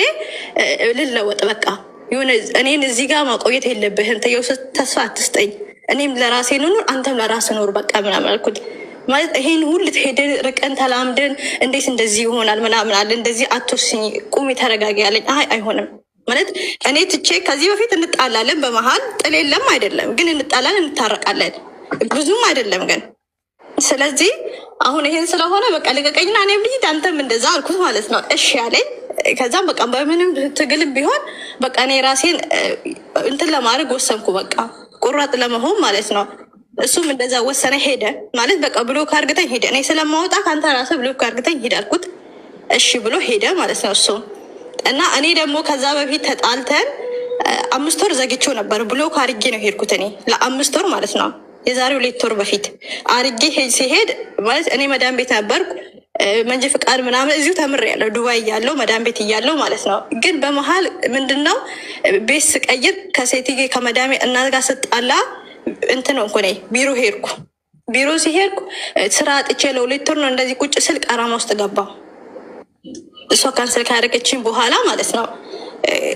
ልለወጥ። በቃ የሆነ እኔን እዚህ ጋር ማቆየት የለብህም፣ ተስፋ አትስጠኝ። እኔም ለራሴ ኑር፣ አንተም ለራስ ኑር በቃ ምናምን አልኩት። ማለት ይሄን ሁሉ ሄደን ርቀን ተላምደን እንዴት እንደዚህ ይሆናል ምናምን አለ። እንደዚህ አትወስኝ፣ ቁሚ፣ ተረጋጊ ያለኝ። አይሆንም ማለት እኔ ትቼ ከዚህ በፊት እንጣላለን፣ በመሀል ጥል የለም አይደለም፣ ግን እንጣላለን፣ እንታረቃለን፣ ብዙም አይደለም ግን። ስለዚህ አሁን ይሄን ስለሆነ በቃ ልቀቀኝና እኔም ልሂድ አንተም እንደዛ አልኩት ማለት ነው። እሺ ያለኝ። ከዛም በቃ በምንም ትግልም ቢሆን በቃ እኔ ራሴን እንትን ለማድረግ ወሰንኩ፣ በቃ ቁራጥ ለመሆን ማለት ነው። እሱም እንደዛ ወሰነ፣ ሄደ ማለት በቃ ብሎክ አርግተኝ ሄደ። እኔ ስለማወጣ ከአንተ ራስህ ብሎክ አርግተኝ ሄድ አልኩት። እሺ ብሎ ሄደ ማለት ነው እሱ። እና እኔ ደግሞ ከዛ በፊት ተጣልተን 5 ወር ዘግቼው ነበር። ብሎክ አርጌ ነው ሄድኩት እኔ ለ5 ወር ማለት ነው። የዛሬ 2 ወር በፊት አርጌ ሲሄድ ማለት እኔ መዳም ቤት ነበርኩ። መንጃ ፍቃድ ምናምን እዚሁ ተምሬያለሁ፣ ዱባይ እያለሁ መዳም ቤት እያለሁ ማለት ነው። ግን በመሀል ምንድነው ቤት ስቀይር ከሴትዬ ከመዳሜ እናት ጋር ስጣላ እንትን ነው እኔ ቢሮ ሄድኩ። ቢሮ ሲሄድኩ ስራ አጥቼ ለ2 ወር ነው እንደዚህ ቁጭ ስል ቀራማ ውስጥ ገባሁ። እሷ ካንስል ካደረገችኝ በኋላ ማለት ነው።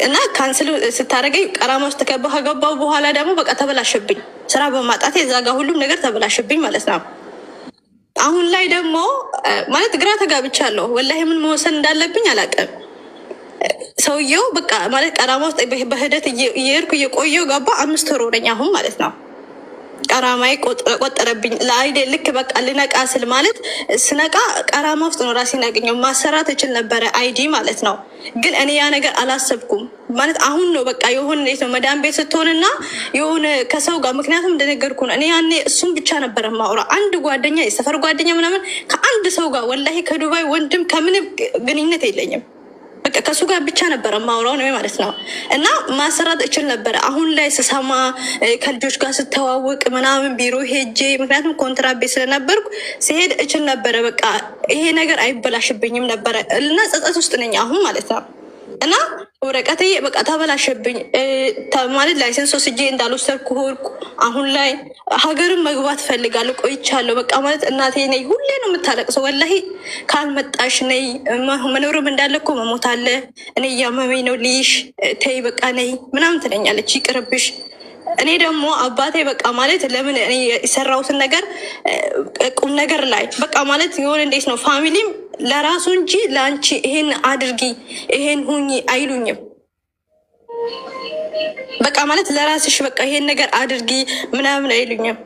እና ካንስል ስታደረገኝ ቀራማ ውስጥ ከገባሁ በኋላ ደግሞ በቃ ተበላሸብኝ። ስራ በማጣቴ እዛ ጋር ሁሉም ነገር ተበላሸብኝ ማለት ነው። አሁን ላይ ደግሞ ማለት ግራ ተጋብቻለሁ። ወላሂ ምን መወሰን እንዳለብኝ አላውቅም። ሰውየው በቃ ማለት ቀራማ ውስጥ በሂደት እየሄድኩ እየቆየሁ ገባ። 5 ወር ሆነኝ አሁን ማለት ነው። ቀራማይ ቆጠረብኝ ለአይዴ ልክ በቃ ልነቃ ስል ማለት ስነቃ ቀራማ ውስጥ ነው ራሴን ያገኘው። ማሰራት እችል ነበረ አይዲ ማለት ነው። ግን እኔ ያ ነገር አላሰብኩም ማለት አሁን ነው በቃ የሆነ እንዴት ነው መዳም ቤት ስትሆንና የሆነ ከሰው ጋር ምክንያቱም እንደነገርኩ ነው። እኔ ያኔ እሱም ብቻ ነበረ ማውራ አንድ ጓደኛ የሰፈር ጓደኛ ምናምን ከአንድ ሰው ጋር ወላሂ ከዱባይ ወንድም ከምንም ግንኙነት የለኝም። በቃ ከሱ ጋር ብቻ ነበረ ማውራው ነው ማለት ነው። እና ማሰራት እችል ነበረ። አሁን ላይ ስሰማ ከልጆች ጋር ስተዋወቅ ምናምን ቢሮ ሄጄ ምክንያቱም ኮንትራት ቤት ስለነበርኩ ሲሄድ እችል ነበረ። በቃ ይሄ ነገር አይበላሽብኝም ነበረ እና ጸጸት ውስጥ ነኝ አሁን ማለት ነው። እና ወረቀቴ በቃ ተበላሸብኝ ማለት ላይሰንስ ወስጄ እንዳልወሰድኩ ሆንኩ። አሁን ላይ ሀገርን መግባት ፈልጋለሁ ቆይቻለሁ። በቃ ማለት እናቴ ነይ ሁሌ ነው የምታለቅሰው። ወላሂ ካልመጣሽ ነይ መኖርም እንዳለ እኮ መሞት አለ። እኔ እያመመኝ ነው ልይሽ ተይ በቃ ነይ ምናምን ትለኛለች። ይቅርብሽ። እኔ ደግሞ አባቴ በቃ ማለት ለምን እኔ የሰራሁትን ነገር ቁም ነገር ላይ በቃ ማለት የሆነ እንዴት ነው ፋሚሊም ለራሱ እንጂ ለአንቺ ይሄን አድርጊ ይሄን ሁኚ አይሉኝም። በቃ ማለት ለራስሽ በቃ ይሄን ነገር አድርጊ ምናምን አይሉኝም።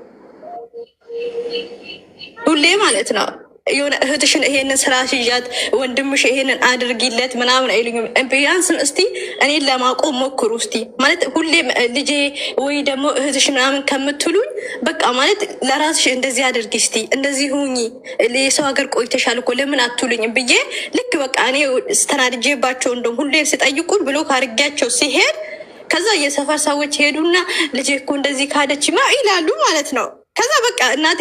ሁሌ ማለት ነው የሆነ እህትሽን ይሄንን ስራ ሽያት፣ ወንድምሽ ይሄንን አድርጊለት ምናምን አይሉኝም። ቢያንስም እስቲ እኔን ለማቆም ሞክሩ እስቲ ማለት ሁሌም ልጄ ወይ ደግሞ እህትሽ ምናምን ከምትሉኝ በቃ ማለት ለራስሽ እንደዚህ አድርጊ እስቲ እንደዚህ ሁኚ፣ የሰው ሀገር ቆይተሻል እኮ ለምን አትሉኝም ብዬ ልክ በቃ እኔ ስተናድጄባቸው እንደውም ሁሌም ሲጠይቁን ብሎ ካርጊያቸው ሲሄድ ከዛ የሰፈር ሰዎች ሄዱና ልጄ እኮ እንደዚህ ካደች ይላሉ ማለት ነው። ከዛ በቃ እናቴ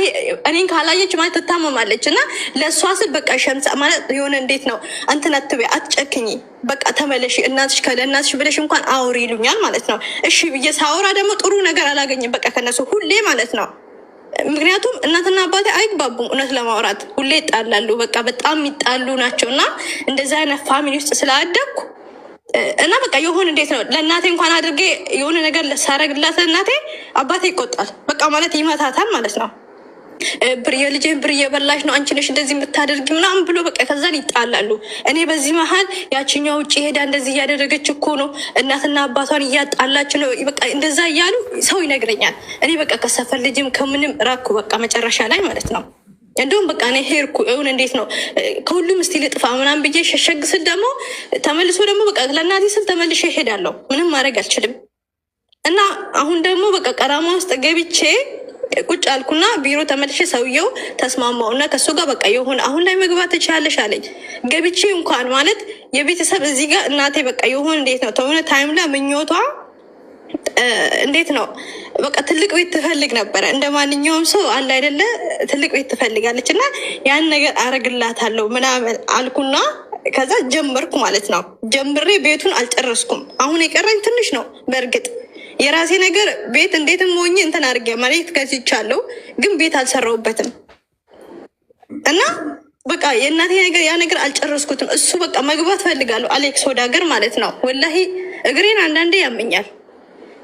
እኔን ካላየች ማለት ትታመማለች እና ለእሷ ስል በቃ ሸምሳ ማለት የሆነ እንዴት ነው እንትን አትበይ፣ አትጨክኝ፣ በቃ ተመለሽ እናትሽ ለእናትሽ ብለሽ እንኳን አውሪ ይሉኛል ማለት ነው። እሺ ብዬ ሳወራ ደግሞ ጥሩ ነገር አላገኝም በቃ ከነሱ ሁሌ ማለት ነው። ምክንያቱም እናትና አባቴ አይግባቡም፣ እውነት ለማውራት ሁሌ ይጣላሉ። በቃ በጣም የሚጣሉ ናቸው እና እንደዚህ አይነት ፋሚሊ ውስጥ ስላደግኩ እና በቃ የሆነ እንዴት ነው ለእናቴ እንኳን አድርጌ የሆነ ነገር ሳረግላት እናቴ አባቴ ይቆጣል። በቃ ማለት ይመታታል ማለት ነው። የልጄን ብር እየበላሽ ነው አንቺ ነሽ እንደዚህ የምታደርጊ ምናምን ብሎ በቃ ከዛን ይጣላሉ። እኔ በዚህ መሀል ያችኛው ውጭ ሄዳ እንደዚህ እያደረገች እኮ ነው እናትና አባቷን እያጣላች ነው በቃ እንደዛ እያሉ ሰው ይነግረኛል። እኔ በቃ ከሰፈር ልጅም ከምንም ራኩ በቃ መጨረሻ ላይ ማለት ነው። እንደውም በቃ እኔ ሄድኩ የሆነ እንዴት ነው ከሁሉም እስቲ ልጥፋ ምናምን ብዬ ሸሸግ ስል ደግሞ ተመልሶ ደግሞ በቃ ለእናቴ ስል ተመልሼ እሄዳለሁ። ምንም ማድረግ አልችልም። እና አሁን ደግሞ በቃ ቀራማ ውስጥ ገብቼ ቁጭ አልኩና ቢሮ ተመልሼ ሰውየው ተስማማው እና ከሱ ጋር በቃ የሆነ አሁን ላይ መግባት ትችላለሽ አለኝ። ገብቼ እንኳን ማለት የቤተሰብ እዚህ ጋር እናቴ በቃ የሆነ እንዴት ነው ተሆነ ታይም ላይ ምኞቷ እንዴት ነው በቃ ትልቅ ቤት ትፈልግ ነበረ። እንደ ማንኛውም ሰው አለ አይደለ ትልቅ ቤት ትፈልጋለች እና ያን ነገር አረግላታለሁ ምናምን አልኩና ከዛ ጀመርኩ ማለት ነው። ጀምሬ ቤቱን አልጨረስኩም። አሁን የቀረኝ ትንሽ ነው። በእርግጥ የራሴ ነገር ቤት እንዴትም ሆኜ እንትን አድርጌ መሬት ገዝቻለሁ፣ ግን ቤት አልሰራሁበትም እና በቃ የእናቴ ነገር ያ ነገር አልጨረስኩትም። እሱ በቃ መግባት ፈልጋለሁ አሌክስ ወደ ሀገር ማለት ነው። ወላሂ እግሬን አንዳንዴ ያመኛል።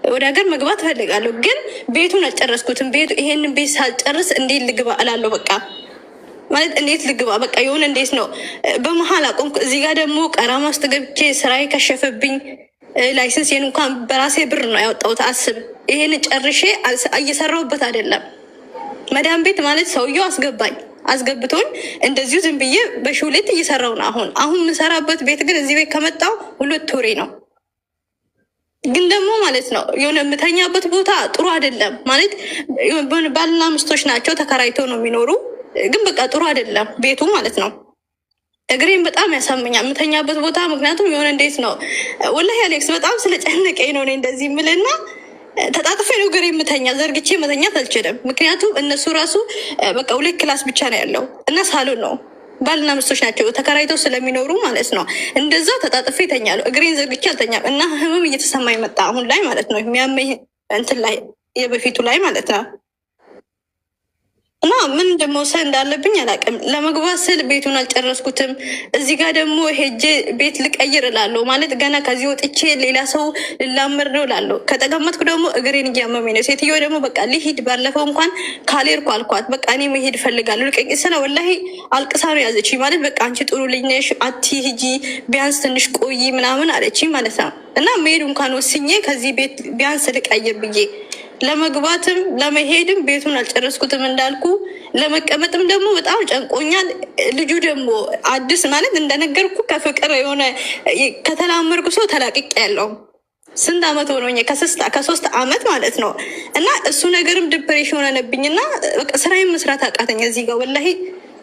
ወደ ሀገር መግባት ፈልጋለሁ፣ ግን ቤቱን አልጨረስኩትም። ቤቱ ይሄንን ቤት ሳልጨርስ እንዴት ልግባ እላለሁ። በቃ ማለት እንዴት ልግባ በቃ የሆነ እንዴት ነው በመሀል አቆምኩ። እዚህ ጋር ደግሞ ቀራማ ውስጥ ገብቼ ስራዬ ከሸፈብኝ። ላይሰንስ እንኳን በራሴ ብር ነው ያወጣሁት። አስብ ይሄን ጨርሼ እየሰራሁበት አይደለም። መዳም ቤት ማለት ሰውየው አስገብቶኝ እንደዚሁ ዝም ብዬ በሹሌት እየሰራው ነው። አሁን የምሰራበት ቤት ግን እዚህ ቤት ከመጣው 2 ወሬ ነው። ግን ደግሞ ማለት ነው የሆነ የምተኛበት ቦታ ጥሩ አይደለም ማለት ባልና ሚስቶች ናቸው ተከራይተው ነው የሚኖሩ። ግን በቃ ጥሩ አይደለም ቤቱ ማለት ነው። እግሬን በጣም ያሳመኛል የምተኛበት ቦታ። ምክንያቱም የሆነ እንዴት ነው ወላሂ አሌክስ በጣም ስለጨነቀኝ ነው እኔ እንደዚህ የምልና ተጣጥፌ ነው እግሬ የምተኛ፣ ዘርግቼ መተኛት አልችልም። ምክንያቱም እነሱ ራሱ በቃ 2 ክላስ ብቻ ነው ያለው እና ሳሎን ነው። ባልና ሚስቶች ናቸው ተከራይተው ስለሚኖሩ ማለት ነው። እንደዛ ተጣጥፌ ይተኛሉ። እግሬን ዘርግቼ አልተኛም እና ህመም እየተሰማኝ መጣ አሁን ላይ ማለት ነው። የሚያመኝ እንትን ላይ የበፊቱ ላይ ማለት ነው። እና ምን እንደመውሰድ እንዳለብኝ አላውቅም። ለመግባት ስል ቤቱን አልጨረስኩትም። እዚህ ጋር ደግሞ ሄጄ ቤት ልቀይር እላለሁ ማለት ገና ከዚህ ወጥቼ ሌላ ሰው ልላመድ ነው እላለሁ። ከተቀመጥኩ ደግሞ እግሬን እያመመኝ ነው። ሴትዮ ደግሞ በቃ ልሂድ፣ ባለፈው እንኳን ካልሄድኩ አልኳት። በቃ እኔ መሄድ እፈልጋለሁ ልቀቂ ስለ ወላሂ አልቅሳ ነው ያዘች ማለት በቃ አንቺ ጥሩ ልጅ ነሽ አትሂጂ፣ ቢያንስ ትንሽ ቆይ ምናምን አለች ማለት ነው። እና መሄድ እንኳን ወስኜ ከዚህ ቤት ቢያንስ ልቀይር ብዬ ለመግባትም ለመሄድም ቤቱን አልጨረስኩትም እንዳልኩ። ለመቀመጥም ደግሞ በጣም ጨንቆኛል። ልጁ ደግሞ አዲስ ማለት እንደነገርኩ ከፍቅር የሆነ ከተላመድኩ ሰው ተላቅቄ ያለው ስንት አመት ሆኖኝ ከ3 አመት ማለት ነው። እና እሱ ነገርም ዲፕሬሽን ሆነብኝና ስራዬን መስራት አቃተኝ። እዚህ ጋር ወላሂ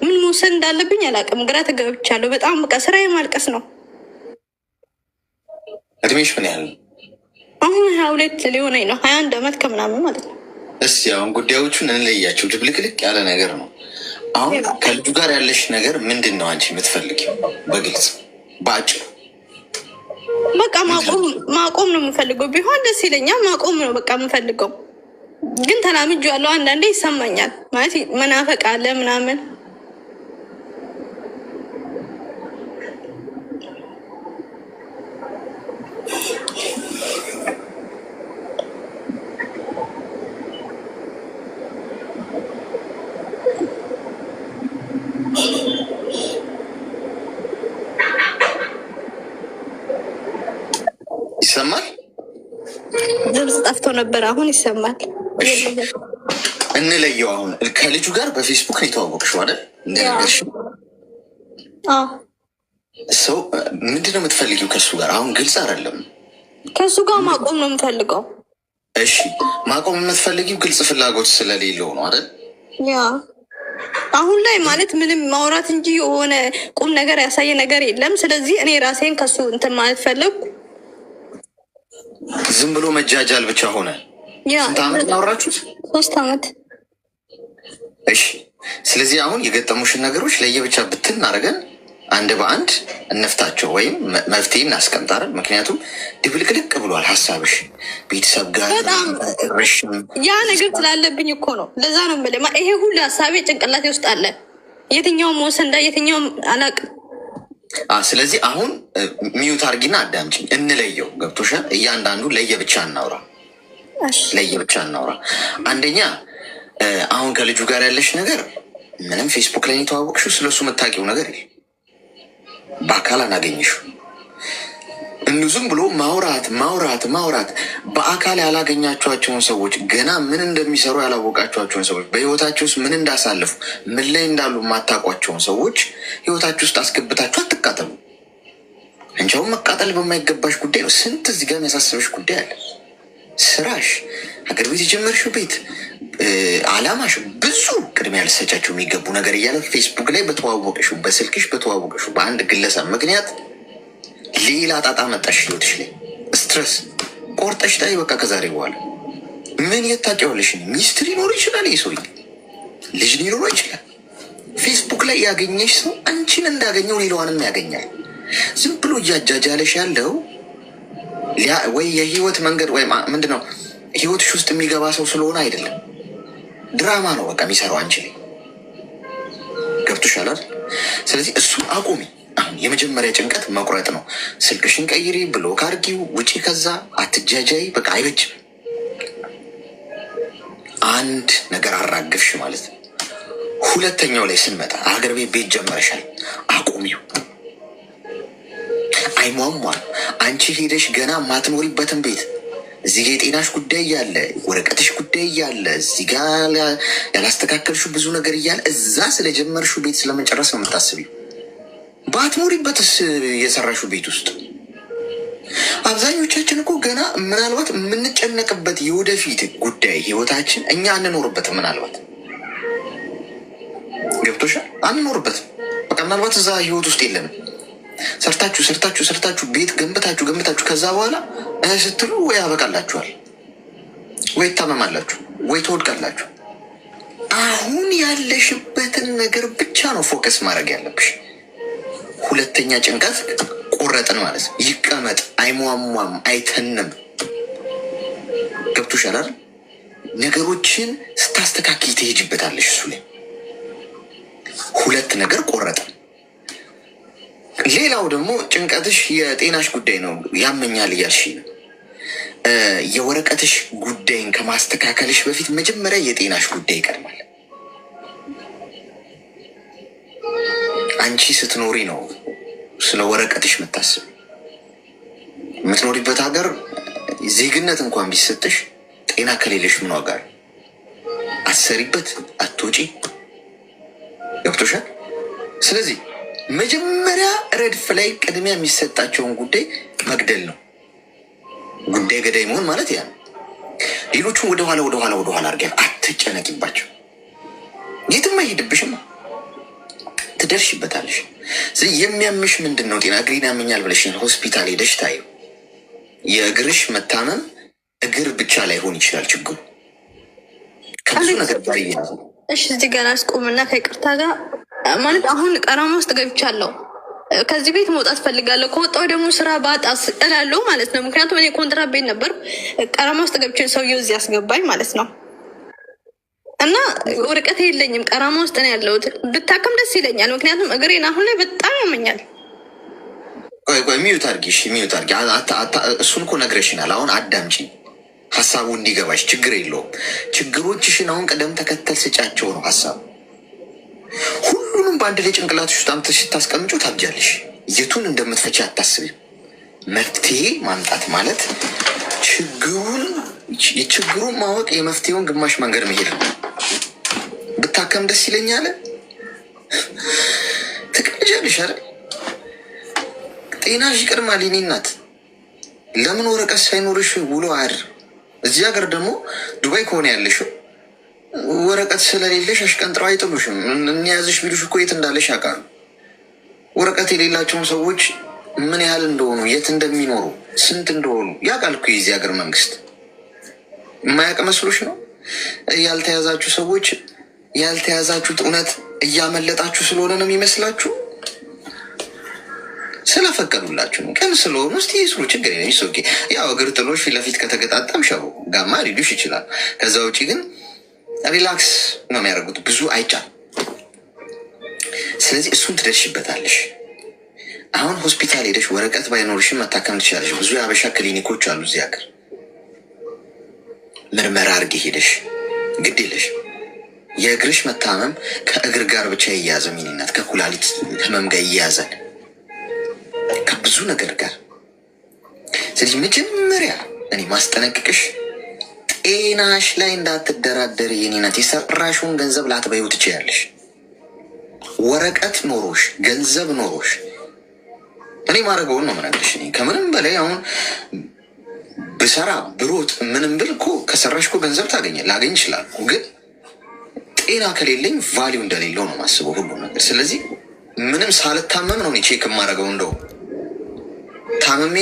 ምን መውሰድ እንዳለብኝ አላውቅም። ግራ ተገብቻለሁ በጣም በቃ ስራዬ ማልቀስ ነው። እድሜሽ ምን ያህል? አሁን 22 ሊሆነኝ ነው። 21 አመት ከምናምን ማለት ነው። እስቲ አሁን ጉዳዮቹን እንለያቸው። ድብልቅልቅ ያለ ነገር ነው። አሁን ከልጁ ጋር ያለሽ ነገር ምንድን ነው? አንቺ የምትፈልጊው በግልጽ በአጭሩ? በቃ ማቆም ነው የምፈልገው። ቢሆን ደስ ይለኛል። ማቆም ነው በቃ የምፈልገው። ግን ተላምጁ ያለው አንዳንዴ ይሰማኛል ማለት መናፈቅ አለ ምናምን። ይሰማል? ድምፅ ጠፍቶ ነበር፣ አሁን ይሰማል። እንለየው። አሁን ከልጁ ጋር በፌስቡክ ነው የተዋወቅሽው አይደል? እንደነገርሽ ሰው ምንድን ነው የምትፈልጊው ከሱ ጋር? አሁን ግልጽ አይደለም። ከሱ ጋር ማቆም ነው የምፈልገው። እሺ ማቆም የምትፈልጊው ግልጽ ፍላጎት ስለሌለው ነው አይደል? ያ አሁን ላይ ማለት ምንም ማውራት እንጂ የሆነ ቁም ነገር ያሳየ ነገር የለም። ስለዚህ እኔ ራሴን ከሱ እንትን ማለት ፈለግኩ። ዝም ብሎ መጃጃል ብቻ ሆነ። ስንት ዓመት ያወራችሁት? 3 ዓመት። እሺ ስለዚህ አሁን የገጠሙሽን ነገሮች ለየብቻ ብትን አድርገን አንድ በአንድ እንፍታቸው ወይም መፍትሄ እናስቀምጣለን። ምክንያቱም ድብልቅልቅ ብሏል ሀሳብሽ ቤተሰብ ጋር በጣም ያ ነገር ስላለብኝ እኮ ነው። ለዛ ነው የምልህ ይሄ ሁሉ ሀሳቤ ጭንቅላቴ ውስጥ አለ። የትኛውም ወሰንዳ የትኛውም አላቅም። ስለዚህ አሁን ሚዩት አርጊና አዳምጪኝ፣ እንለየው። ገብቶሻል? እያንዳንዱ ለየብቻ እናውራ፣ ለየብቻ እናውራ። አንደኛ አሁን ከልጁ ጋር ያለሽ ነገር ምንም ፌስቡክ ላይ የተዋወቅሽው ስለሱ የምታውቂው ነገር የለም። በአካል አናገኝሽው። ዝም ብሎ ማውራት ማውራት ማውራት። በአካል ያላገኛቸዋቸውን ሰዎች ገና ምን እንደሚሰሩ ያላወቃቸዋቸውን ሰዎች በህይወታቸው ውስጥ ምን እንዳሳለፉ ምን ላይ እንዳሉ የማታውቋቸውን ሰዎች ህይወታችሁ ውስጥ አስገብታችሁ አትቃጠሉ። እንቻውን መቃጠል በማይገባሽ ጉዳይ ነው። ስንት እዚህ ጋር የሚያሳስበሽ ጉዳይ አለ። ስራሽ፣ ሀገር ቤት የጀመርሽው ቤት፣ አላማሽ፣ ብዙ ቅድሚያ ልትሰጫቸው የሚገቡ ነገር እያለ ፌስቡክ ላይ በተዋወቅሽው በስልክሽ በተዋወቅሽው በአንድ ግለሰብ ምክንያት ሌላ ጣጣ መጣሽ ህይወትሽ ላይ። ስትረስ ቆርጠሽ ታይ። በቃ ከዛሬ በኋላ ምን የታውቂዋለሽ? ሚስት ሊኖር ይችላል፣ ይህ ሰውዬ ልጅ ሊኖረው ይችላል። ፌስቡክ ላይ ያገኘሽ ሰው አንቺን እንዳገኘው ሌላዋንም ያገኛል። ዝም ብሎ እያጃጃለሽ ያለው ወይ የህይወት መንገድ ወይ ምንድን ነው ህይወትሽ ውስጥ የሚገባ ሰው ስለሆነ አይደለም። ድራማ ነው በቃ የሚሰራው አንቺ ላይ። ገብቶሻል አይደል? ስለዚህ እሱን አቁሚ። አሁን የመጀመሪያ ጭንቀት መቁረጥ ነው። ስልክሽን ቀይሪ፣ ብሎክ አድርጊው፣ ውጪ፣ ከዛ አትጃጃይ። በቃ አይበጅም። አንድ ነገር አራግፍሽ ማለት ነው። ሁለተኛው ላይ ስንመጣ ሀገር ቤት ጀመረሻል፣ አቁሚው። አይሟሟል። አንቺ ሄደሽ ገና ማትኖሪበትን ቤት እዚህ ጋ የጤናሽ ጉዳይ እያለ ወረቀትሽ ጉዳይ እያለ እዚህ ጋ ያላስተካከልሽው ብዙ ነገር እያለ እዛ ስለጀመርሽው ቤት ስለመጨረስ ነው የምታስቢው። ባትኖሪበትስ የሰራሽው ቤት ውስጥ አብዛኞቻችን እኮ ገና ምናልባት የምንጨነቅበት የወደፊት ጉዳይ ህይወታችን እኛ አንኖርበትም። ምናልባት ገብቶሻል? አንኖርበትም። በቃ ምናልባት እዛ ህይወት ውስጥ የለንም። ሰርታችሁ ሰርታችሁ ሰርታችሁ ቤት ገንብታችሁ ከዛ በኋላ ስትሉ ወይ ያበቃላችኋል፣ ወይ ታመማላችሁ፣ ወይ ትወድቃላችሁ። አሁን ያለሽበትን ነገር ብቻ ነው ፎከስ ማድረግ ያለብሽ። ሁለተኛ ጭንቀት ቆረጥን ማለት ነው። ይቀመጥ፣ አይሟሟም፣ አይተንም። ገብቶሻል አይደል? ነገሮችን ስታስተካክል ትሄጅበታለሽ። እሱ ላይ ሁለት ነገር ቆረጥን። ሌላው ደግሞ ጭንቀትሽ የጤናሽ ጉዳይ ነው። ያመኛል እያልሽ ነው። የወረቀትሽ ጉዳይን ከማስተካከልሽ በፊት መጀመሪያ የጤናሽ ጉዳይ ይቀድማል። አንቺ ስትኖሪ ነው ስለ ወረቀትሽ የምታስብ። የምትኖሪበት ሀገር ዜግነት እንኳን ቢሰጥሽ ጤና ከሌለሽ ምን ዋጋ? አትሰሪበት፣ አትወጪ። ገብቶሻል? ስለዚህ መጀመሪያ ረድፍ ላይ ቅድሚያ የሚሰጣቸውን ጉዳይ መግደል ነው። ጉዳይ ገዳይ መሆን ማለት ያ ነው። ሌሎቹን ወደኋላ አድርጊያ፣ አትጨነቂባቸው። የትም አይሄድብሽም፣ ትደርሽበታለሽ። የሚያምሽ ምንድን ነው? ጤና እግሬን ያመኛል ብለሽ ሆስፒታል ሄደሽ ታዩ። የእግርሽ መታመም እግር ብቻ ላይሆን ይችላል ችግሩ ከብዙ ነገር ጋር እያያዘ። እሺ እዚህ ጋር አስቆምና ከይቅርታ ጋር ማለት አሁን ቀራማ ውስጥ ገብቻለሁ። ከዚህ ቤት መውጣት ፈልጋለሁ። ከወጣሁ ደግሞ ስራ ባጣ እላለሁ ማለት ነው። ምክንያቱም እኔ ኮንትራት ቤት ነበር። ቀራማ ውስጥ ገብቼ ሰውዬው እዚህ ያስገባኝ ማለት ነው። እና ወረቀት የለኝም። ቀራማ ውስጥ ነው ያለሁት። ብታከም ደስ ይለኛል። ምክንያቱም እግሬን አሁን ላይ በጣም ያመኛል። ቆይ ሚዩት አድርጊ፣ ሚዩት አድርጊ። እሱን እኮ ነግረሽናል። አሁን አዳምጪ፣ ሀሳቡ እንዲገባሽ። ችግር የለውም። ችግሮችሽን አሁን ቅደም ተከተል ስጫቸው ነው ሀሳቡ። ሁሉንም በአንድ ላይ ጭንቅላትሽ ውስጥ አምጥተሽ ስታስቀምጪው ታብጃለሽ። የቱን እንደምትፈቺ አታስቢም። መፍትሄ ማምጣት ማለት የችግሩን ማወቅ የመፍትሄውን ግማሽ መንገድ መሄድ ነው። ብታከም ደስ ይለኛል። ትቀልጃለሽ አይደል? ጤናሽ ይቀድማል። የኔ እናት ለምን ወረቀት ሳይኖርሽ ውሎ አያድር? እዚህ ሀገር ደግሞ ዱባይ ከሆነ ያለሽው ወረቀት ስለሌለሽ አሽቀንጥረው አይጥሉሽም። እንያዝሽ ቢሉሽ እኮ የት እንዳለሽ ያውቃሉ። ወረቀት የሌላቸውን ሰዎች ምን ያህል እንደሆኑ፣ የት እንደሚኖሩ፣ ስንት እንደሆኑ ያውቃል እኮ የዚህ ሀገር መንግስት። የማያውቅ መስሎሽ ነው? ያልተያዛችሁ ሰዎች ያልተያዛችሁት እውነት እያመለጣችሁ ስለሆነ ነው የሚመስላችሁ። ስለፈቀዱላችሁ ነው። ቀን ስለሆኑ እስቲ ይስሩ፣ ችግር የለም። ኦኬ። ያው እግር ጥሎሽ ፊት ለፊት ከተገጣጠም ሸሩ ጋማ ሊሉሽ ይችላል። ከዛ ውጭ ግን ሪላክስ ነው የሚያደርጉት። ብዙ አይጫል። ስለዚህ እሱን ትደርሽበታለሽ። አሁን ሆስፒታል ሄደሽ ወረቀት ባይኖርሽም መታከም ትችላለሽ። ብዙ የአበሻ ክሊኒኮች አሉ እዚህ ሀገር። ምርመራ አድርጌ ሄደሽ ግድ የለሽ። የእግርሽ መታመም ከእግር ጋር ብቻ ይያዘ ሚኒናት ከኩላሊት ህመም ጋር ይያዛል፣ ከብዙ ነገር ጋር። ስለዚህ መጀመሪያ እኔ ማስጠነቅቅሽ ጤናሽ ላይ እንዳትደራደር የኔናት። የሰራሽውን ገንዘብ ላትበይው ትችያለሽ። ወረቀት ኖሮሽ ገንዘብ ኖሮሽ እኔ ማድረገውን ነው የምነግርሽ። እኔ ከምንም በላይ አሁን ብሰራ ብሮጥ ምንም ብል እኮ ከሰራሽ እኮ ገንዘብ ላገኝ ይችላል። ግን ጤና ከሌለኝ ቫሊዩ እንደሌለው ነው ማስበው ሁሉ ነገር። ስለዚህ ምንም ሳልታመም ነው እኔ ቼክ የማደርገው። እንደው ታመሜ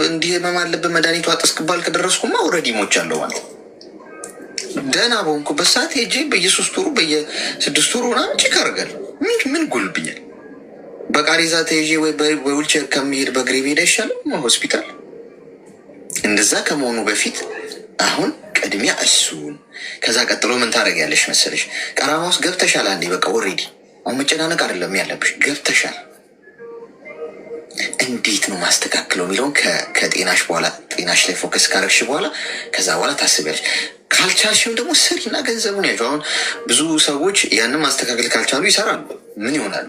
እንዲህ ህመም አለብን መድኃኒቱ አጠስክባል ከደረስኩማ ኦልሬዲ ሞቻለሁ ማለት። ደህና በሆንኩበት ሰዓት ሄጄ በየ3 ወሩ በየ6 ወሩ ና ቼክ አደርጋለሁ። ምን ጎልብኛል? በቃሬዛ ተይዤ ወይ በዊልቸር ከሚሄድ በእግሬ ብሄድ አይሻልም ሆስፒታል? እንደዛ ከመሆኑ በፊት አሁን ቅድሚያ እሱን። ከዛ ቀጥሎ ምን ታደርጊያለሽ መሰለሽ? ቀራማ ውስጥ ገብተሻል። አንዴ በቃ ኦልሬዲ አሁን መጨናነቅ አይደለም ያለብሽ፣ ገብተሻል። እንዴት ነው ማስተካክለው የሚለውን ከጤናሽ በኋላ ጤናሽ ላይ ፎከስ ካረግሽ በኋላ ከዛ በኋላ ታስቢያለሽ። ካልቻልሽም ደግሞ ስሪና ገንዘቡን ያዥ። አሁን ብዙ ሰዎች ያንን ማስተካከል ካልቻሉ ይሰራሉ። ምን ይሆናሉ?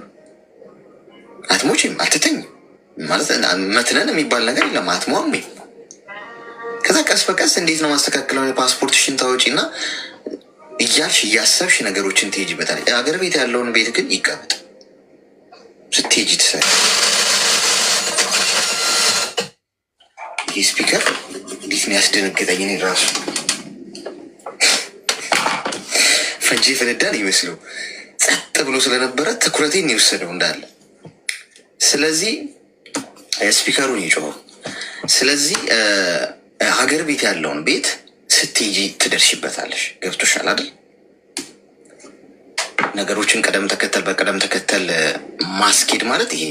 አትሞችም፣ አትተኝም ማለት መትነን የሚባል ነገር የለም። አትሟም። ከዛ ቀስ በቀስ እንዴት ነው ማስተካከለው? ፓስፖርትሽን ታወጪና እያልሽ እያሰብሽ ነገሮችን ትሄጂበታል። አገር ቤት ያለውን ቤት ግን ይቀመጥ ስትሄጂ ትሰሪ። ይህ ስፒከር እንዴት ነው ያስደነገጠኝ! እኔ ራሱ ፈንጂ ፈነዳን ይመስለው ጸጥ ብሎ ስለነበረ ትኩረቴን የወሰደው እንዳለ። ስለዚህ ስፒከሩን ይጮኸው። ስለዚህ ሀገር ቤት ያለውን ቤት ስትሄጂ ትደርሽበታለሽ። ገብቶሻል አይደል? ነገሮችን በቀደም ተከተል ማስኬድ ማለት ይሄ።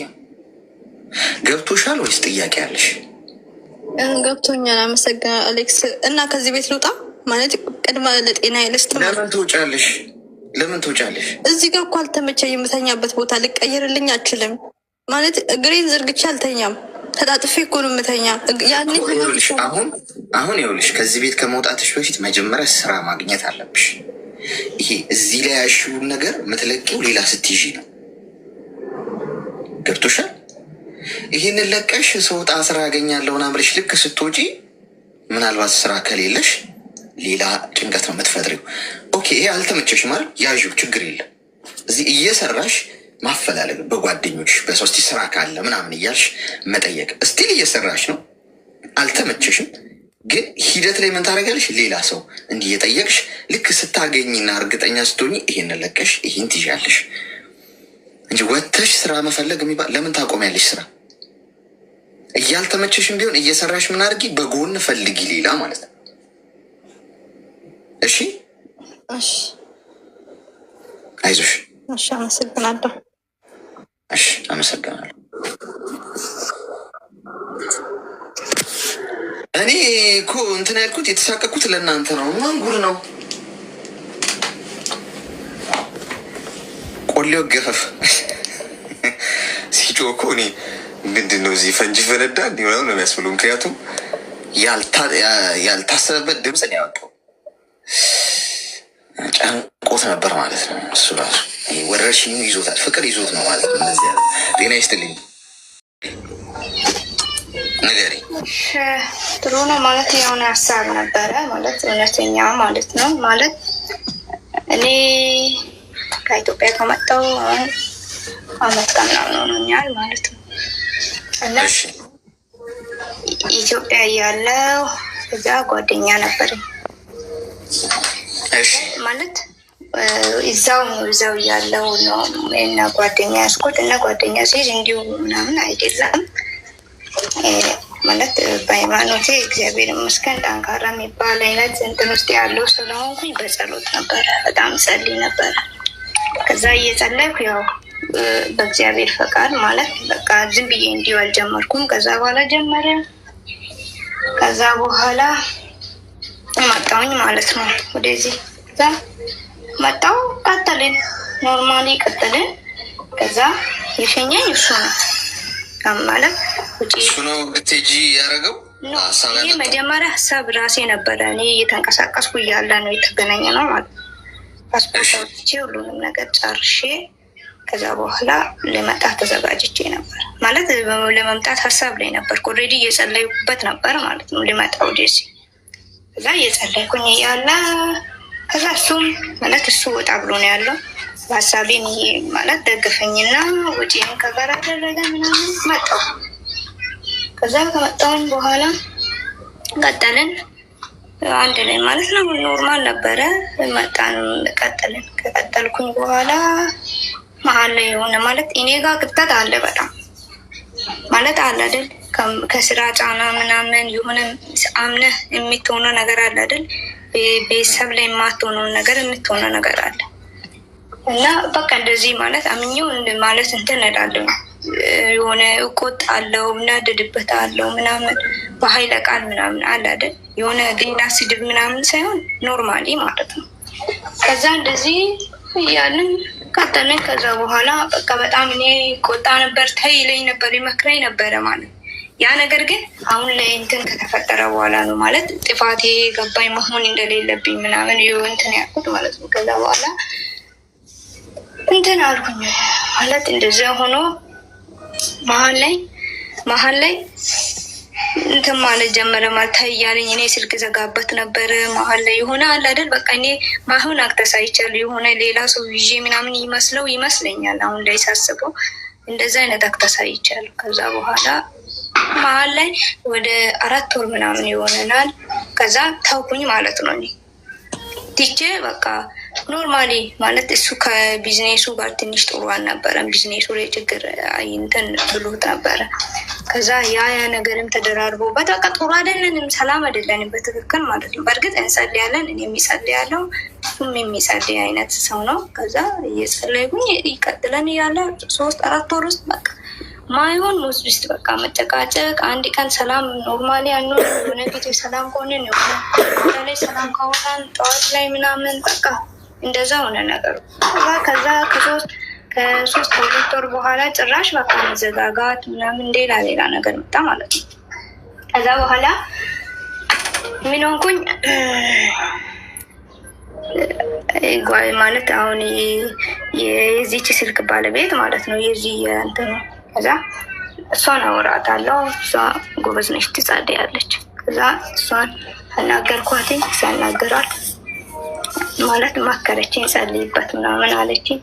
ገብቶሻል ወይስ ጥያቄ አለሽ? ገብቶኛል። አመሰግናለሁ አሌክስ። እና ከዚህ ቤት ልውጣ ማለት ቅድመ ለጤና ይለስት። ለምን ትውጫለሽ? ለምን ትውጫለሽ? እዚህ ጋር እኮ አልተመቸኝ። የምተኛበት ቦታ ልቀይርልኝ አችልም ማለት እግሬን ዘርግቼ አልተኛም። ተጣጥፌ እኮ ነው የምተኛ። አሁን ይኸውልሽ ከዚህ ቤት ከመውጣትሽ በፊት መጀመሪያ ስራ ማግኘት አለብሽ። ይሄ እዚህ ላይ ያሽውን ነገር የምትለቂው ሌላ ስትይዢ ነው። ገብቶሻል? ይህንን ለቀሽ ሰውጣ ስራ ያገኛለሁ ምናምን ብለሽ ልክ ስትወጪ ምናልባት ስራ ከሌለሽ ሌላ ጭንቀት ነው የምትፈጥሪው። ኦኬ ይሄ አልተመቸሽ ማለት ያዥው፣ ችግር የለም። እዚህ እየሰራሽ ማፈላለግ በጓደኞች በሶስት ስራ ካለ ምናምን እያልሽ መጠየቅ። እስቲል እየሰራሽ ነው፣ አልተመቸሽም። ግን ሂደት ላይ ምን ታደርጊያለሽ? ሌላ ሰው እንዲህ እየጠየቅሽ ልክ ስታገኝና እርግጠኛ ስትሆኝ ይሄን ለቀሽ ይሄን ትይዣለሽ እንጂ ወጥተሽ ስራ መፈለግ የሚባል ለምን ታቆሚያለሽ? ስራ እያልተመቸሽም ቢሆን እየሰራሽ ምን አድርጊ፣ በጎን ፈልጊ ሌላ ማለት ነው። እሺ እሺ፣ አይዞሽ። እሺ፣ አመሰግናለሁ። እሺ፣ አመሰግናለሁ። እኔ እኮ እንትን ያልኩት የተሳቀኩት ለእናንተ ነው። ማን ጉድ ነው? ቆሌው ገፈፍ ሲጮህ እኮ እኔ ምንድን ነው እዚህ ፈንጂ ፈነዳ እንዲሆነ ነው የሚያስብሉ። ምክንያቱም ያልታሰበበት ድምፅ ነው ያወጣው። ጨንቆት ነበር ማለት ነው። እሱ ራሱ ወረርሽኙ ይዞታል፣ ፍቅር ይዞት ነው ማለት ነው። እነዚህ ጤና ይስጥልኝ ነገሬ ጥሩ ነው ማለት የሆነ ሀሳብ ነበረ ማለት እውነተኛ ማለት ነው። ማለት እኔ ከኢትዮጵያ ከመጣሁ አመት ከምናምን ሆኖኛል ማለት ነው። እና ኢትዮጵያ እያለሁ እዛ ጓደኛ ነበረኝ ማለት እዛው እያለሁ ነው እና ጓደኛ ያስኩት እና ጓደኛ ሲይዝ እንዲሁ ምናምን አይደለም ማለት በሃይማኖቴ እግዚአብሔር ይመስገን ጠንካራ የሚባል አይነት እንትን ውስጥ ያለው ስለሆንኩኝ በጸሎት ነበረ፣ በጣም ጸልይ ነበረ። ከዛ እየጸለይኩ ያው በእግዚአብሔር ፈቃድ ማለት በቃ ዝም ብዬ እንዲሁ አልጀመርኩም። ከዛ በኋላ ጀመረ። ከዛ በኋላ መጣሁኝ ማለት ነው ወደዚህ። ከዛ መጣሁ፣ ቀጠልን፣ ኖርማሊ ቀጠልን። ከዛ የሸኘኝ እሱ ነው ማለት እሱ ነው ልትሄጂ ያደረገው። ይህ መጀመሪያ ሀሳብ ራሴ ነበረ። እኔ እየተንቀሳቀስኩ እያለ ነው የተገናኘ ነው ማለት ነው። ፓስፖርቶቼ ሁሉንም ነገር ጨርሼ ከዛ በኋላ ለመጣት ተዘጋጅቼ ነበር ማለት ለመምጣት ሀሳብ ላይ ነበር። ኦልሬዲ እየጸለይኩበት ነበር ማለት ነው ልመጣ ወደዚህ። ከዛ እየጸለይኩኝ እያለ ከዛ እሱም ማለት እሱ ወጣ ብሎ ነው ያለው በሀሳቤን ማለት ደግፈኝና ወጪን ከጋር አደረገ ምናምን መጣሁ። ከዛ ከመጣሁኝ በኋላ ቀጠልን አንድ ላይ ማለት ነው። ኖርማል ነበረ። መጣን ቀጠልን። ከቀጠልኩኝ በኋላ መሀል ላይ የሆነ ማለት እኔ ጋር ክፍተት አለ በጣም ማለት አለ አይደል፣ ከስራ ጫና ምናምን የሆነ አምነህ የምትሆነው ነገር አለ አይደል፣ ቤተሰብ ላይ የማትሆነውን ነገር የምትሆነው ነገር አለ እና በቃ እንደዚህ ማለት አምኜው ማለት እንትን እላለሁ የሆነ እቆጣለሁ፣ እናደድበታለሁ ምናምን በኃይለ ቃል ምናምን አለ አይደል፣ የሆነ ሌላ ስድብ ምናምን ሳይሆን ኖርማሊ ማለት ነው። ከዛ እንደዚህ እያልን ቀጠልን። ከዛ በኋላ በቃ በጣም እኔ ቆጣ ነበር፣ ተይ ይለኝ ነበር፣ ይመክረኝ ነበረ ማለት ያ ነገር ግን አሁን ላይ እንትን ከተፈጠረ በኋላ ነው ማለት ጥፋቴ ገባኝ መሆን እንደሌለብኝ ምናምን እንትን ያልኩት ማለት ነው። ከዛ በኋላ እንትን አልኩኝ ማለት እንደዚያ ሆኖ መሀል ላይ እንትን ማለት ጀመረ ማለት ታያለኝ። እኔ ስልክ ዘጋበት ነበር መሀል ላይ የሆነ አለ አይደል በቃ እኔ ማሁን አክተሳይቻለሁ የሆነ ሌላ ሰው ይዤ ምናምን ይመስለኛል አሁን ላይ ሳስበው እንደዛ አይነት አክተሳይቻለሁ። ከዛ በኋላ መሀል ላይ ወደ 4 ወር ምናምን ይሆነናል። ከዛ ታውኩኝ ማለት ነው። እኔ ትቼ በቃ ኖርማሊ ማለት እሱ ከቢዝኔሱ ጋር ትንሽ ጥሩ አልነበረም። ቢዝኔሱ ላይ ችግር እንትን ብሎት ነበረ። ከዛ ያ ነገርም ተደራርቦ በቃ ጥሩ አይደለንም፣ ሰላም አይደለንም በትክክል ማለት ነው። በእርግጥ እንጸልያለን፣ እኔ የሚጸልያለው እሱም የሚጸልይ አይነት ሰው ነው። ከዛ እየጸለይኩኝ ይቀጥለን እያለ 3-4 ወር ውስጥ በቃ ማይሆን ውስጥ በቃ መጨቃጨቅ፣ አንድ ቀን ሰላም ኖርማሊ አንሆን የሆነ ጊዜ ሰላም ከሆንን የሆነ ላይ ሰላም ከሆናን ጠዋት ላይ ምናምን በቃ እንደዛ ሆነ ነገሩ። ከዛ ከ3-4 ወር በኋላ ጭራሽ በቃ መዘጋጋት ምናምን ሌላ ነገር መጣ ማለት ነው። ከዛ በኋላ ምን ሆንኩኝ ማለት አሁን የዚች ስልክ ባለቤት ማለት ነው የዚህ እንትን ነው። ከዛ እሷን አወራታለሁ። እሷ ጎበዝ ነች፣ ትጸልያለች። ከዛ እሷን አናገርኳትኝ። ሲያናገራት ማለት ማከረችኝ፣ ጸልይበት ምናምን አለችኝ።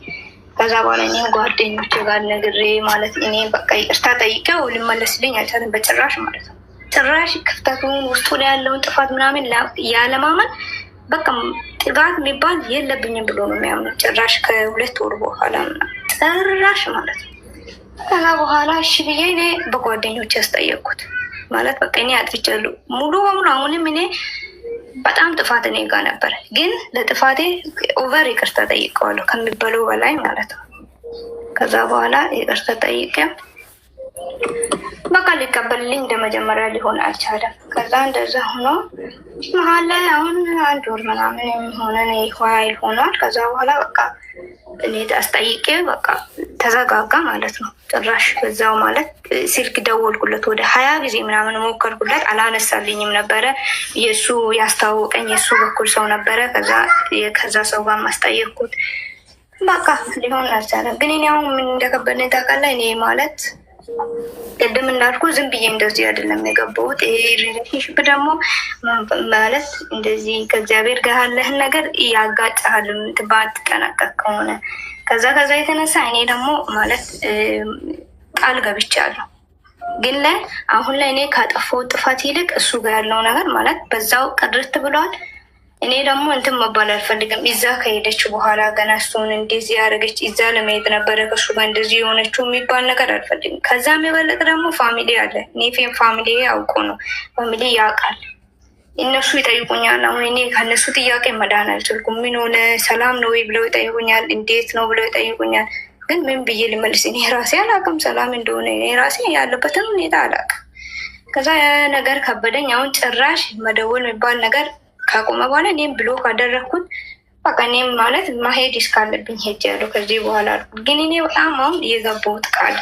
ከዛ በኋላ እኔ ጓደኞቼ ጋር ነግሬ ማለት እኔ በቃ ይቅርታ ጠይቄው ሊመለስልኝ አልቻለም በጭራሽ ማለት ነው። ጭራሽ ክፍተቱን ውስጡ ላይ ያለውን ጥፋት ምናምን ያለማመን በቃ ጥጋት የሚባል የለብኝም ብሎ ነው የሚያምነው። ጭራሽ ከ2 ወር በኋላ ጭራሽ ማለት ነው። ከዛ በኋላ እሺ ብዬ እኔ በጓደኞች ያስጠየቅኩት ማለት በቃ እኔ አጥፍቻለሁ ሙሉ በሙሉ። አሁንም እኔ በጣም ጥፋት እኔ ጋር ነበር፣ ግን ለጥፋቴ ኦቨር ይቅርታ ጠይቀዋለሁ ከሚባለው በላይ ማለት ነው። ከዛ በኋላ ይቅርታ ጠይቄ በቃ ሊቀበልልኝ እንደመጀመሪያ ሊሆን አልቻለም። ከዛ እንደዛ ሆኖ መሀል ላይ አሁን 1 ወር ምናምን የሚሆነን ኃይል ሆኗል። ከዛ በኋላ በቃ እኔ አስጠይቄ በቃ ተዘጋጋ ማለት ነው። ጭራሽ በዛው ማለት ስልክ ደወልኩለት ወደ 20 ጊዜ ምናምን ሞከርኩለት፣ አላነሳልኝም ነበረ። የእሱ ያስታወቀኝ የእሱ በኩል ሰው ነበረ። ከዛ ሰው ጋር ማስጠየቅኩት በቃ ሊሆን አልቻለም። ግን እኔ አሁን ምን እንደከበደኝ ታውቃለህ? እኔ ማለት ቅድም እንዳልኩ ዝም ብዬ እንደዚህ አይደለም የገባሁት። ይሄ ሪሌሽንሽፕ ደግሞ ማለት እንደዚህ ከእግዚአብሔር ጋር ያለህን ነገር ያጋጭሃል ባትጠነቀቅ ከሆነ። ከዛ የተነሳ እኔ ደግሞ ማለት ቃል ገብቻለሁ። ግን አሁን ላይ እኔ ካጠፋው ጥፋት ይልቅ እሱ ጋር ያለው ነገር ማለት በዛው ቅርት ብሏል። እኔ ደግሞ እንትን መባል አልፈልግም። እዛ ከሄደች በኋላ ገና እሱን እንደዚህ ያደረገች እዛ ለመሄድ ነበረ ከሱ ጋር እንደዚህ የሆነችው የሚባል ነገር አልፈልግም። ከዛም የበለጠ ደግሞ ፋሚሊ አለ። እኔ ፋሚሊ አውቆ ነው ፋሚሊ ያውቃል። እነሱ ይጠይቁኛል። አሁን እኔ ከነሱ ጥያቄ መዳን አልችልኩም። ምን ሆነ ሰላም ነው ወይ ብለው ይጠይቁኛል። እንዴት ነው ብለው ይጠይቁኛል። ግን ምን ብዬ ልመልስ? እኔ ራሴ አላውቅም ሰላም እንደሆነ። እኔ ራሴ ያለበትን ሁኔታ አላውቅም። ከዛ ነገር ከበደኝ። አሁን ጭራሽ መደወል የሚባል ነገር ካቆመ በኋላ እኔም ብሎ ካደረግኩት በቃ እኔም ማለት ማሄድ እስካለብኝ ሄጅ ያለው ከዚህ በኋላ አልኩ። ግን እኔ በጣም አሁን የገባሁት ቃል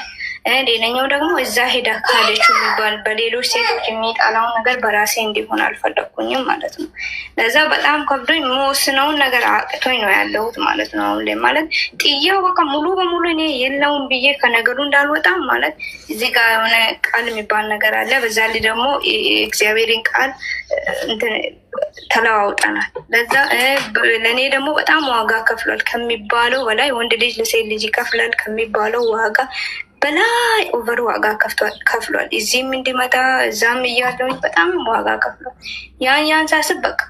ሌላኛው ደግሞ እዛ ሄዳ ካለችው የሚባል በሌሎች ሴቶች የሚጣላውን ነገር በራሴ እንዲሆን አልፈለግኩኝም ማለት ነው። ለዛ በጣም ከብዶኝ መወስነውን ነገር አቅቶኝ ነው ያለሁት ማለት ነው። አሁን ላይ ማለት ጥያው በቃ ሙሉ በሙሉ እኔ የለውም ብዬ ከነገሩ እንዳልወጣም ማለት እዚህ ጋር የሆነ ቃል የሚባል ነገር አለ። በዛ ላይ ደግሞ እግዚአብሔርን ቃል ተለዋውጠናል። ለዛ ለእኔ ደግሞ በጣም ዋጋ ከፍሏል ከሚባለው በላይ ወንድ ልጅ ለሴት ልጅ ይከፍላል ከሚባለው ዋጋ በላይ ኦቨር ዋጋ ከፍሏል። እዚህም እንዲመጣ እዛም እያለውኝ በጣም ዋጋ ከፍሏል። ያን ሳስብ በቃ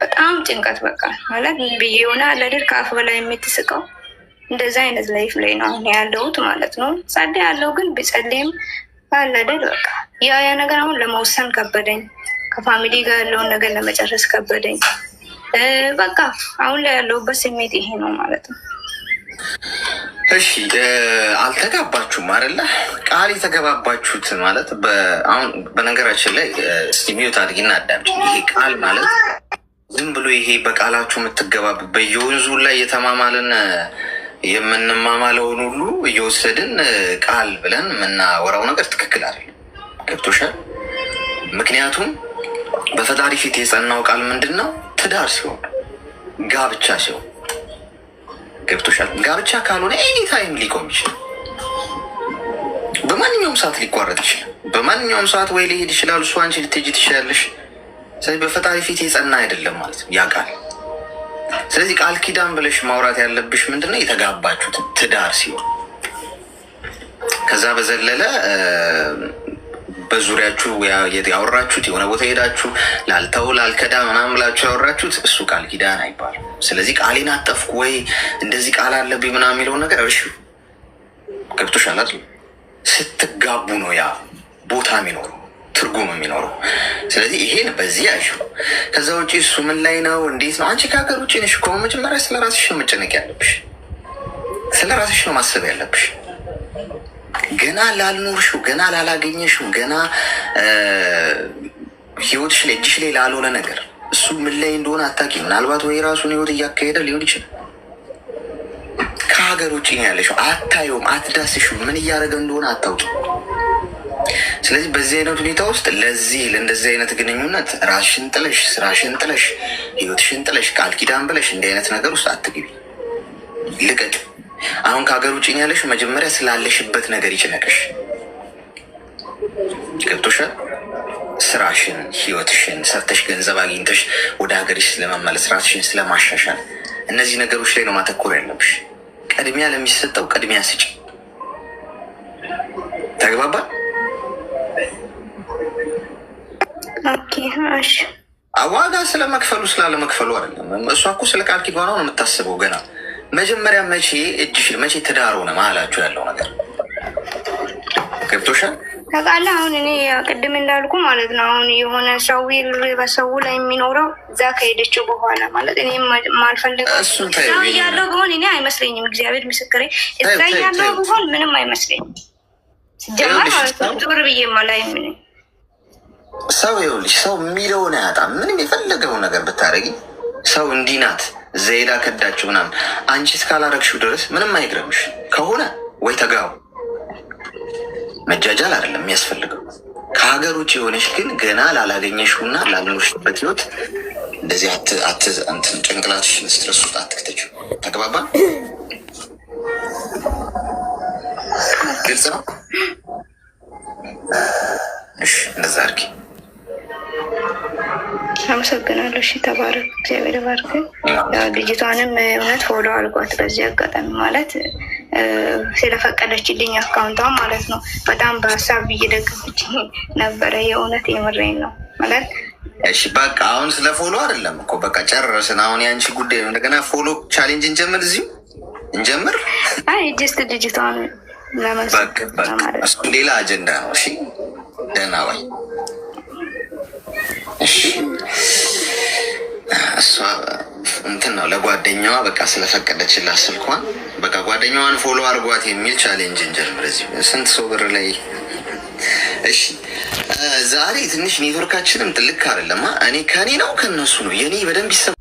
በጣም ጭንቀት በቃ ማለት ብዬ ሆነ ለድር ከአፍ በላይ የምትስቀው እንደዛ አይነት ላይፍ ላይ ነው አሁን ያለሁት ማለት ነው። ጸድ ያለው ግን ብጸልይም አለድር በቃ ያ ነገር አሁን ለመወሰን ከበደኝ። ከፋሚሊ ጋር ያለውን ነገር ለመጨረስ ከበደኝ። በቃ አሁን ላይ ያለሁበት ስሜት ይሄ ነው ማለት ነው። እሺ አልተጋባችሁም አይደለ? ቃል የተገባባችሁት ማለት አሁን በነገራችን ላይ ሚዩት አድርጊና አዳምጪ። ይሄ ቃል ማለት ዝም ብሎ ይሄ በቃላችሁ የምትገባቡ በየወንዙ ላይ የተማማልን የምንማማለውን ሁሉ እየወሰድን ቃል ብለን የምናወራው ነገር ትክክል አይደለም። ገብቶሻል? ምክንያቱም በፈጣሪ ፊት የጸናው ቃል ምንድን ነው? ትዳር ሲሆን ጋብቻ ሲሆን ገብቶሻል? ጋብቻ ካልሆነ ኤኒ ታይም ሊቆም ይችላል። በማንኛውም ሰዓት ሊቋረጥ ይችላል። በማንኛውም ሰዓት ወይ ሊሄድ ይችላል። እሱ አንቺ ልትሄጂ ትችላለሽ። ስለዚህ በፈጣሪ ፊት የጸና አይደለም ማለት ነው ያ ቃል። ስለዚህ ቃል ኪዳን ብለሽ ማውራት ያለብሽ ምንድነው? የተጋባችሁት ትዳር ሲሆን። ከዛ በዘለለ በዙሪያችሁ ያወራችሁት የሆነ ቦታ ሄዳችሁ ላልተው ላልከዳ ምናምን ብላችሁ ያወራችሁት እሱ ቃል ኪዳን አይባልም። ስለዚህ ቃሌን አጠፍኩ ወይ እንደዚህ ቃል አለብኝ ምናምን የሚለውን ነገር እርሺ። ገብቶሻል አይደል? ስትጋቡ ነው ያ ቦታ የሚኖረው ትርጉም የሚኖረው። ስለዚህ ይሄን በዚህ ያዥ። ከዛ ውጭ እሱ ምን ላይ ነው እንዴት ነው? አንቺ ከሀገር ውጭ ነሽ እኮ መጀመሪያ ስለ ራስሽ ነው መጨነቅ ያለብሽ። ስለ ራስሽ ነው ማሰብ ያለብሽ። ገና ላልኖርሽው፣ ገና ላላገኘሽው፣ ገና ህይወትሽ ላይ እጅሽ ላይ ላልሆነ ነገር እሱ ምን ላይ እንደሆነ አታውቂ። ምናልባት ወይ ራሱን ህይወት እያካሄደ ሊሆን ይችላል። ከሀገር ውጭ ነው ያለሽው፣ አታየውም፣ አትዳስሽው፣ ምን እያደረገ እንደሆነ አታውቂ። ስለዚህ በዚህ አይነት ሁኔታ ውስጥ ለእንደዚህ አይነት ግንኙነት ራስሽን ጥለሽ፣ ስራሽን ጥለሽ፣ ህይወትሽን ጥለሽ፣ ቃል ኪዳን ብለሽ እንዲህ አይነት ነገር ውስጥ አትግቢ። ልቀቅ። አሁን ከሀገር ውጭ ያለሽ መጀመሪያ ስላለሽበት ነገር ይጭነቅሽ። ገብቶሻል? ስራሽን፣ ህይወትሽን ሰርተሽ ገንዘብ አግኝተሽ ወደ ሀገርሽ ስለመመለስ፣ ራስሽን ስለማሻሻል፣ እነዚህ ነገሮች ላይ ነው ማተኮር ያለብሽ። ቅድሚያ ለሚሰጠው ቅድሚያ ስጭ። ተግባባ? ዋጋ ስለመክፈሉ ስላለመክፈሉ አይደለም። እሷ እኮ ስለ ቃል ኪዳኗ ነው የምታስበው ገና መጀመሪያ መቼ እጅሽን መቼ ትዳር ሆነ መሀላችሁ ያለው ነገር ገብቶሻል? ታውቃለህ አሁን እኔ ቅድም እንዳልኩ ማለት ነው አሁን የሆነ ሰው በሰው ላይ የሚኖረው እዛ ከሄደችው በኋላ ማለት እኔ ማልፈልገው እዛ ያለው ቢሆን እኔ አይመስለኝም። እግዚአብሔር ምስክሬ፣ እዛ ያለው ቢሆን ምንም አይመስለኝም። ሲጀመር ማለት ነው ዞር ብዬ ማላይ ምን ሰው ይኸውልሽ፣ ሰው የሚለውን አያጣም። ምንም የፈለገው ነገር ብታደርጊ ሰው እንዲህ ናት ዘይዳ ከዳችሁ ምናምን አንቺ እስካላረግሽው ድረስ ምንም አይግረምሽ። ከሆነ ወይ ተጋቡ፣ መጃጃል አይደለም የሚያስፈልገው። ከሀገር ውጭ የሆነች ግን ገና ላላገኘሽውና ላልኖርሽበት ህይወት እንደዚህ እንትን ጭንቅላትሽን ስትረስ ውስጥ አትክተችው። ተግባባ? ግልጽ ነው? እሺ እንደዛ አድርጊ። አመሰግናለሁ። እሺ ተባረክ፣ እግዚአብሔር ባርክ። ልጅቷንም እውነት ፎሎ አድርጓት በዚህ አጋጣሚ ማለት ስለፈቀደችልኝ አካውንቷን ማለት ነው። በጣም በሀሳብ እየደገፈችኝ ነበረ። የእውነት የምሬን ነው ማለት። እሺ በቃ አሁን ስለ ፎሎ አይደለም እኮ በቃ ጨረስን። አሁን የአንቺ ጉዳይ ነው። እንደገና ፎሎ ቻሌንጅ እንጀምር፣ እዚሁ እንጀምር። አይ ጀስት ልጅቷን እሱ ሌላ አጀንዳ ነው። እሺ ደህና ወይ? እሺ እሷ እንትን ነው ለጓደኛዋ በቃ ስለፈቀደችላት ስልኳን በቃ ጓደኛዋን ፎሎ አድርጓት የሚል ቻሌንጅ እንጀምር። እዚሁ ስንት ሰው ብር ላይ። እሺ ዛሬ ትንሽ ኔትወርካችንም ጥልቅ አይደለማ። እኔ ከኔ ነው ከነሱ ነው የኔ በደንብ ይሰማል።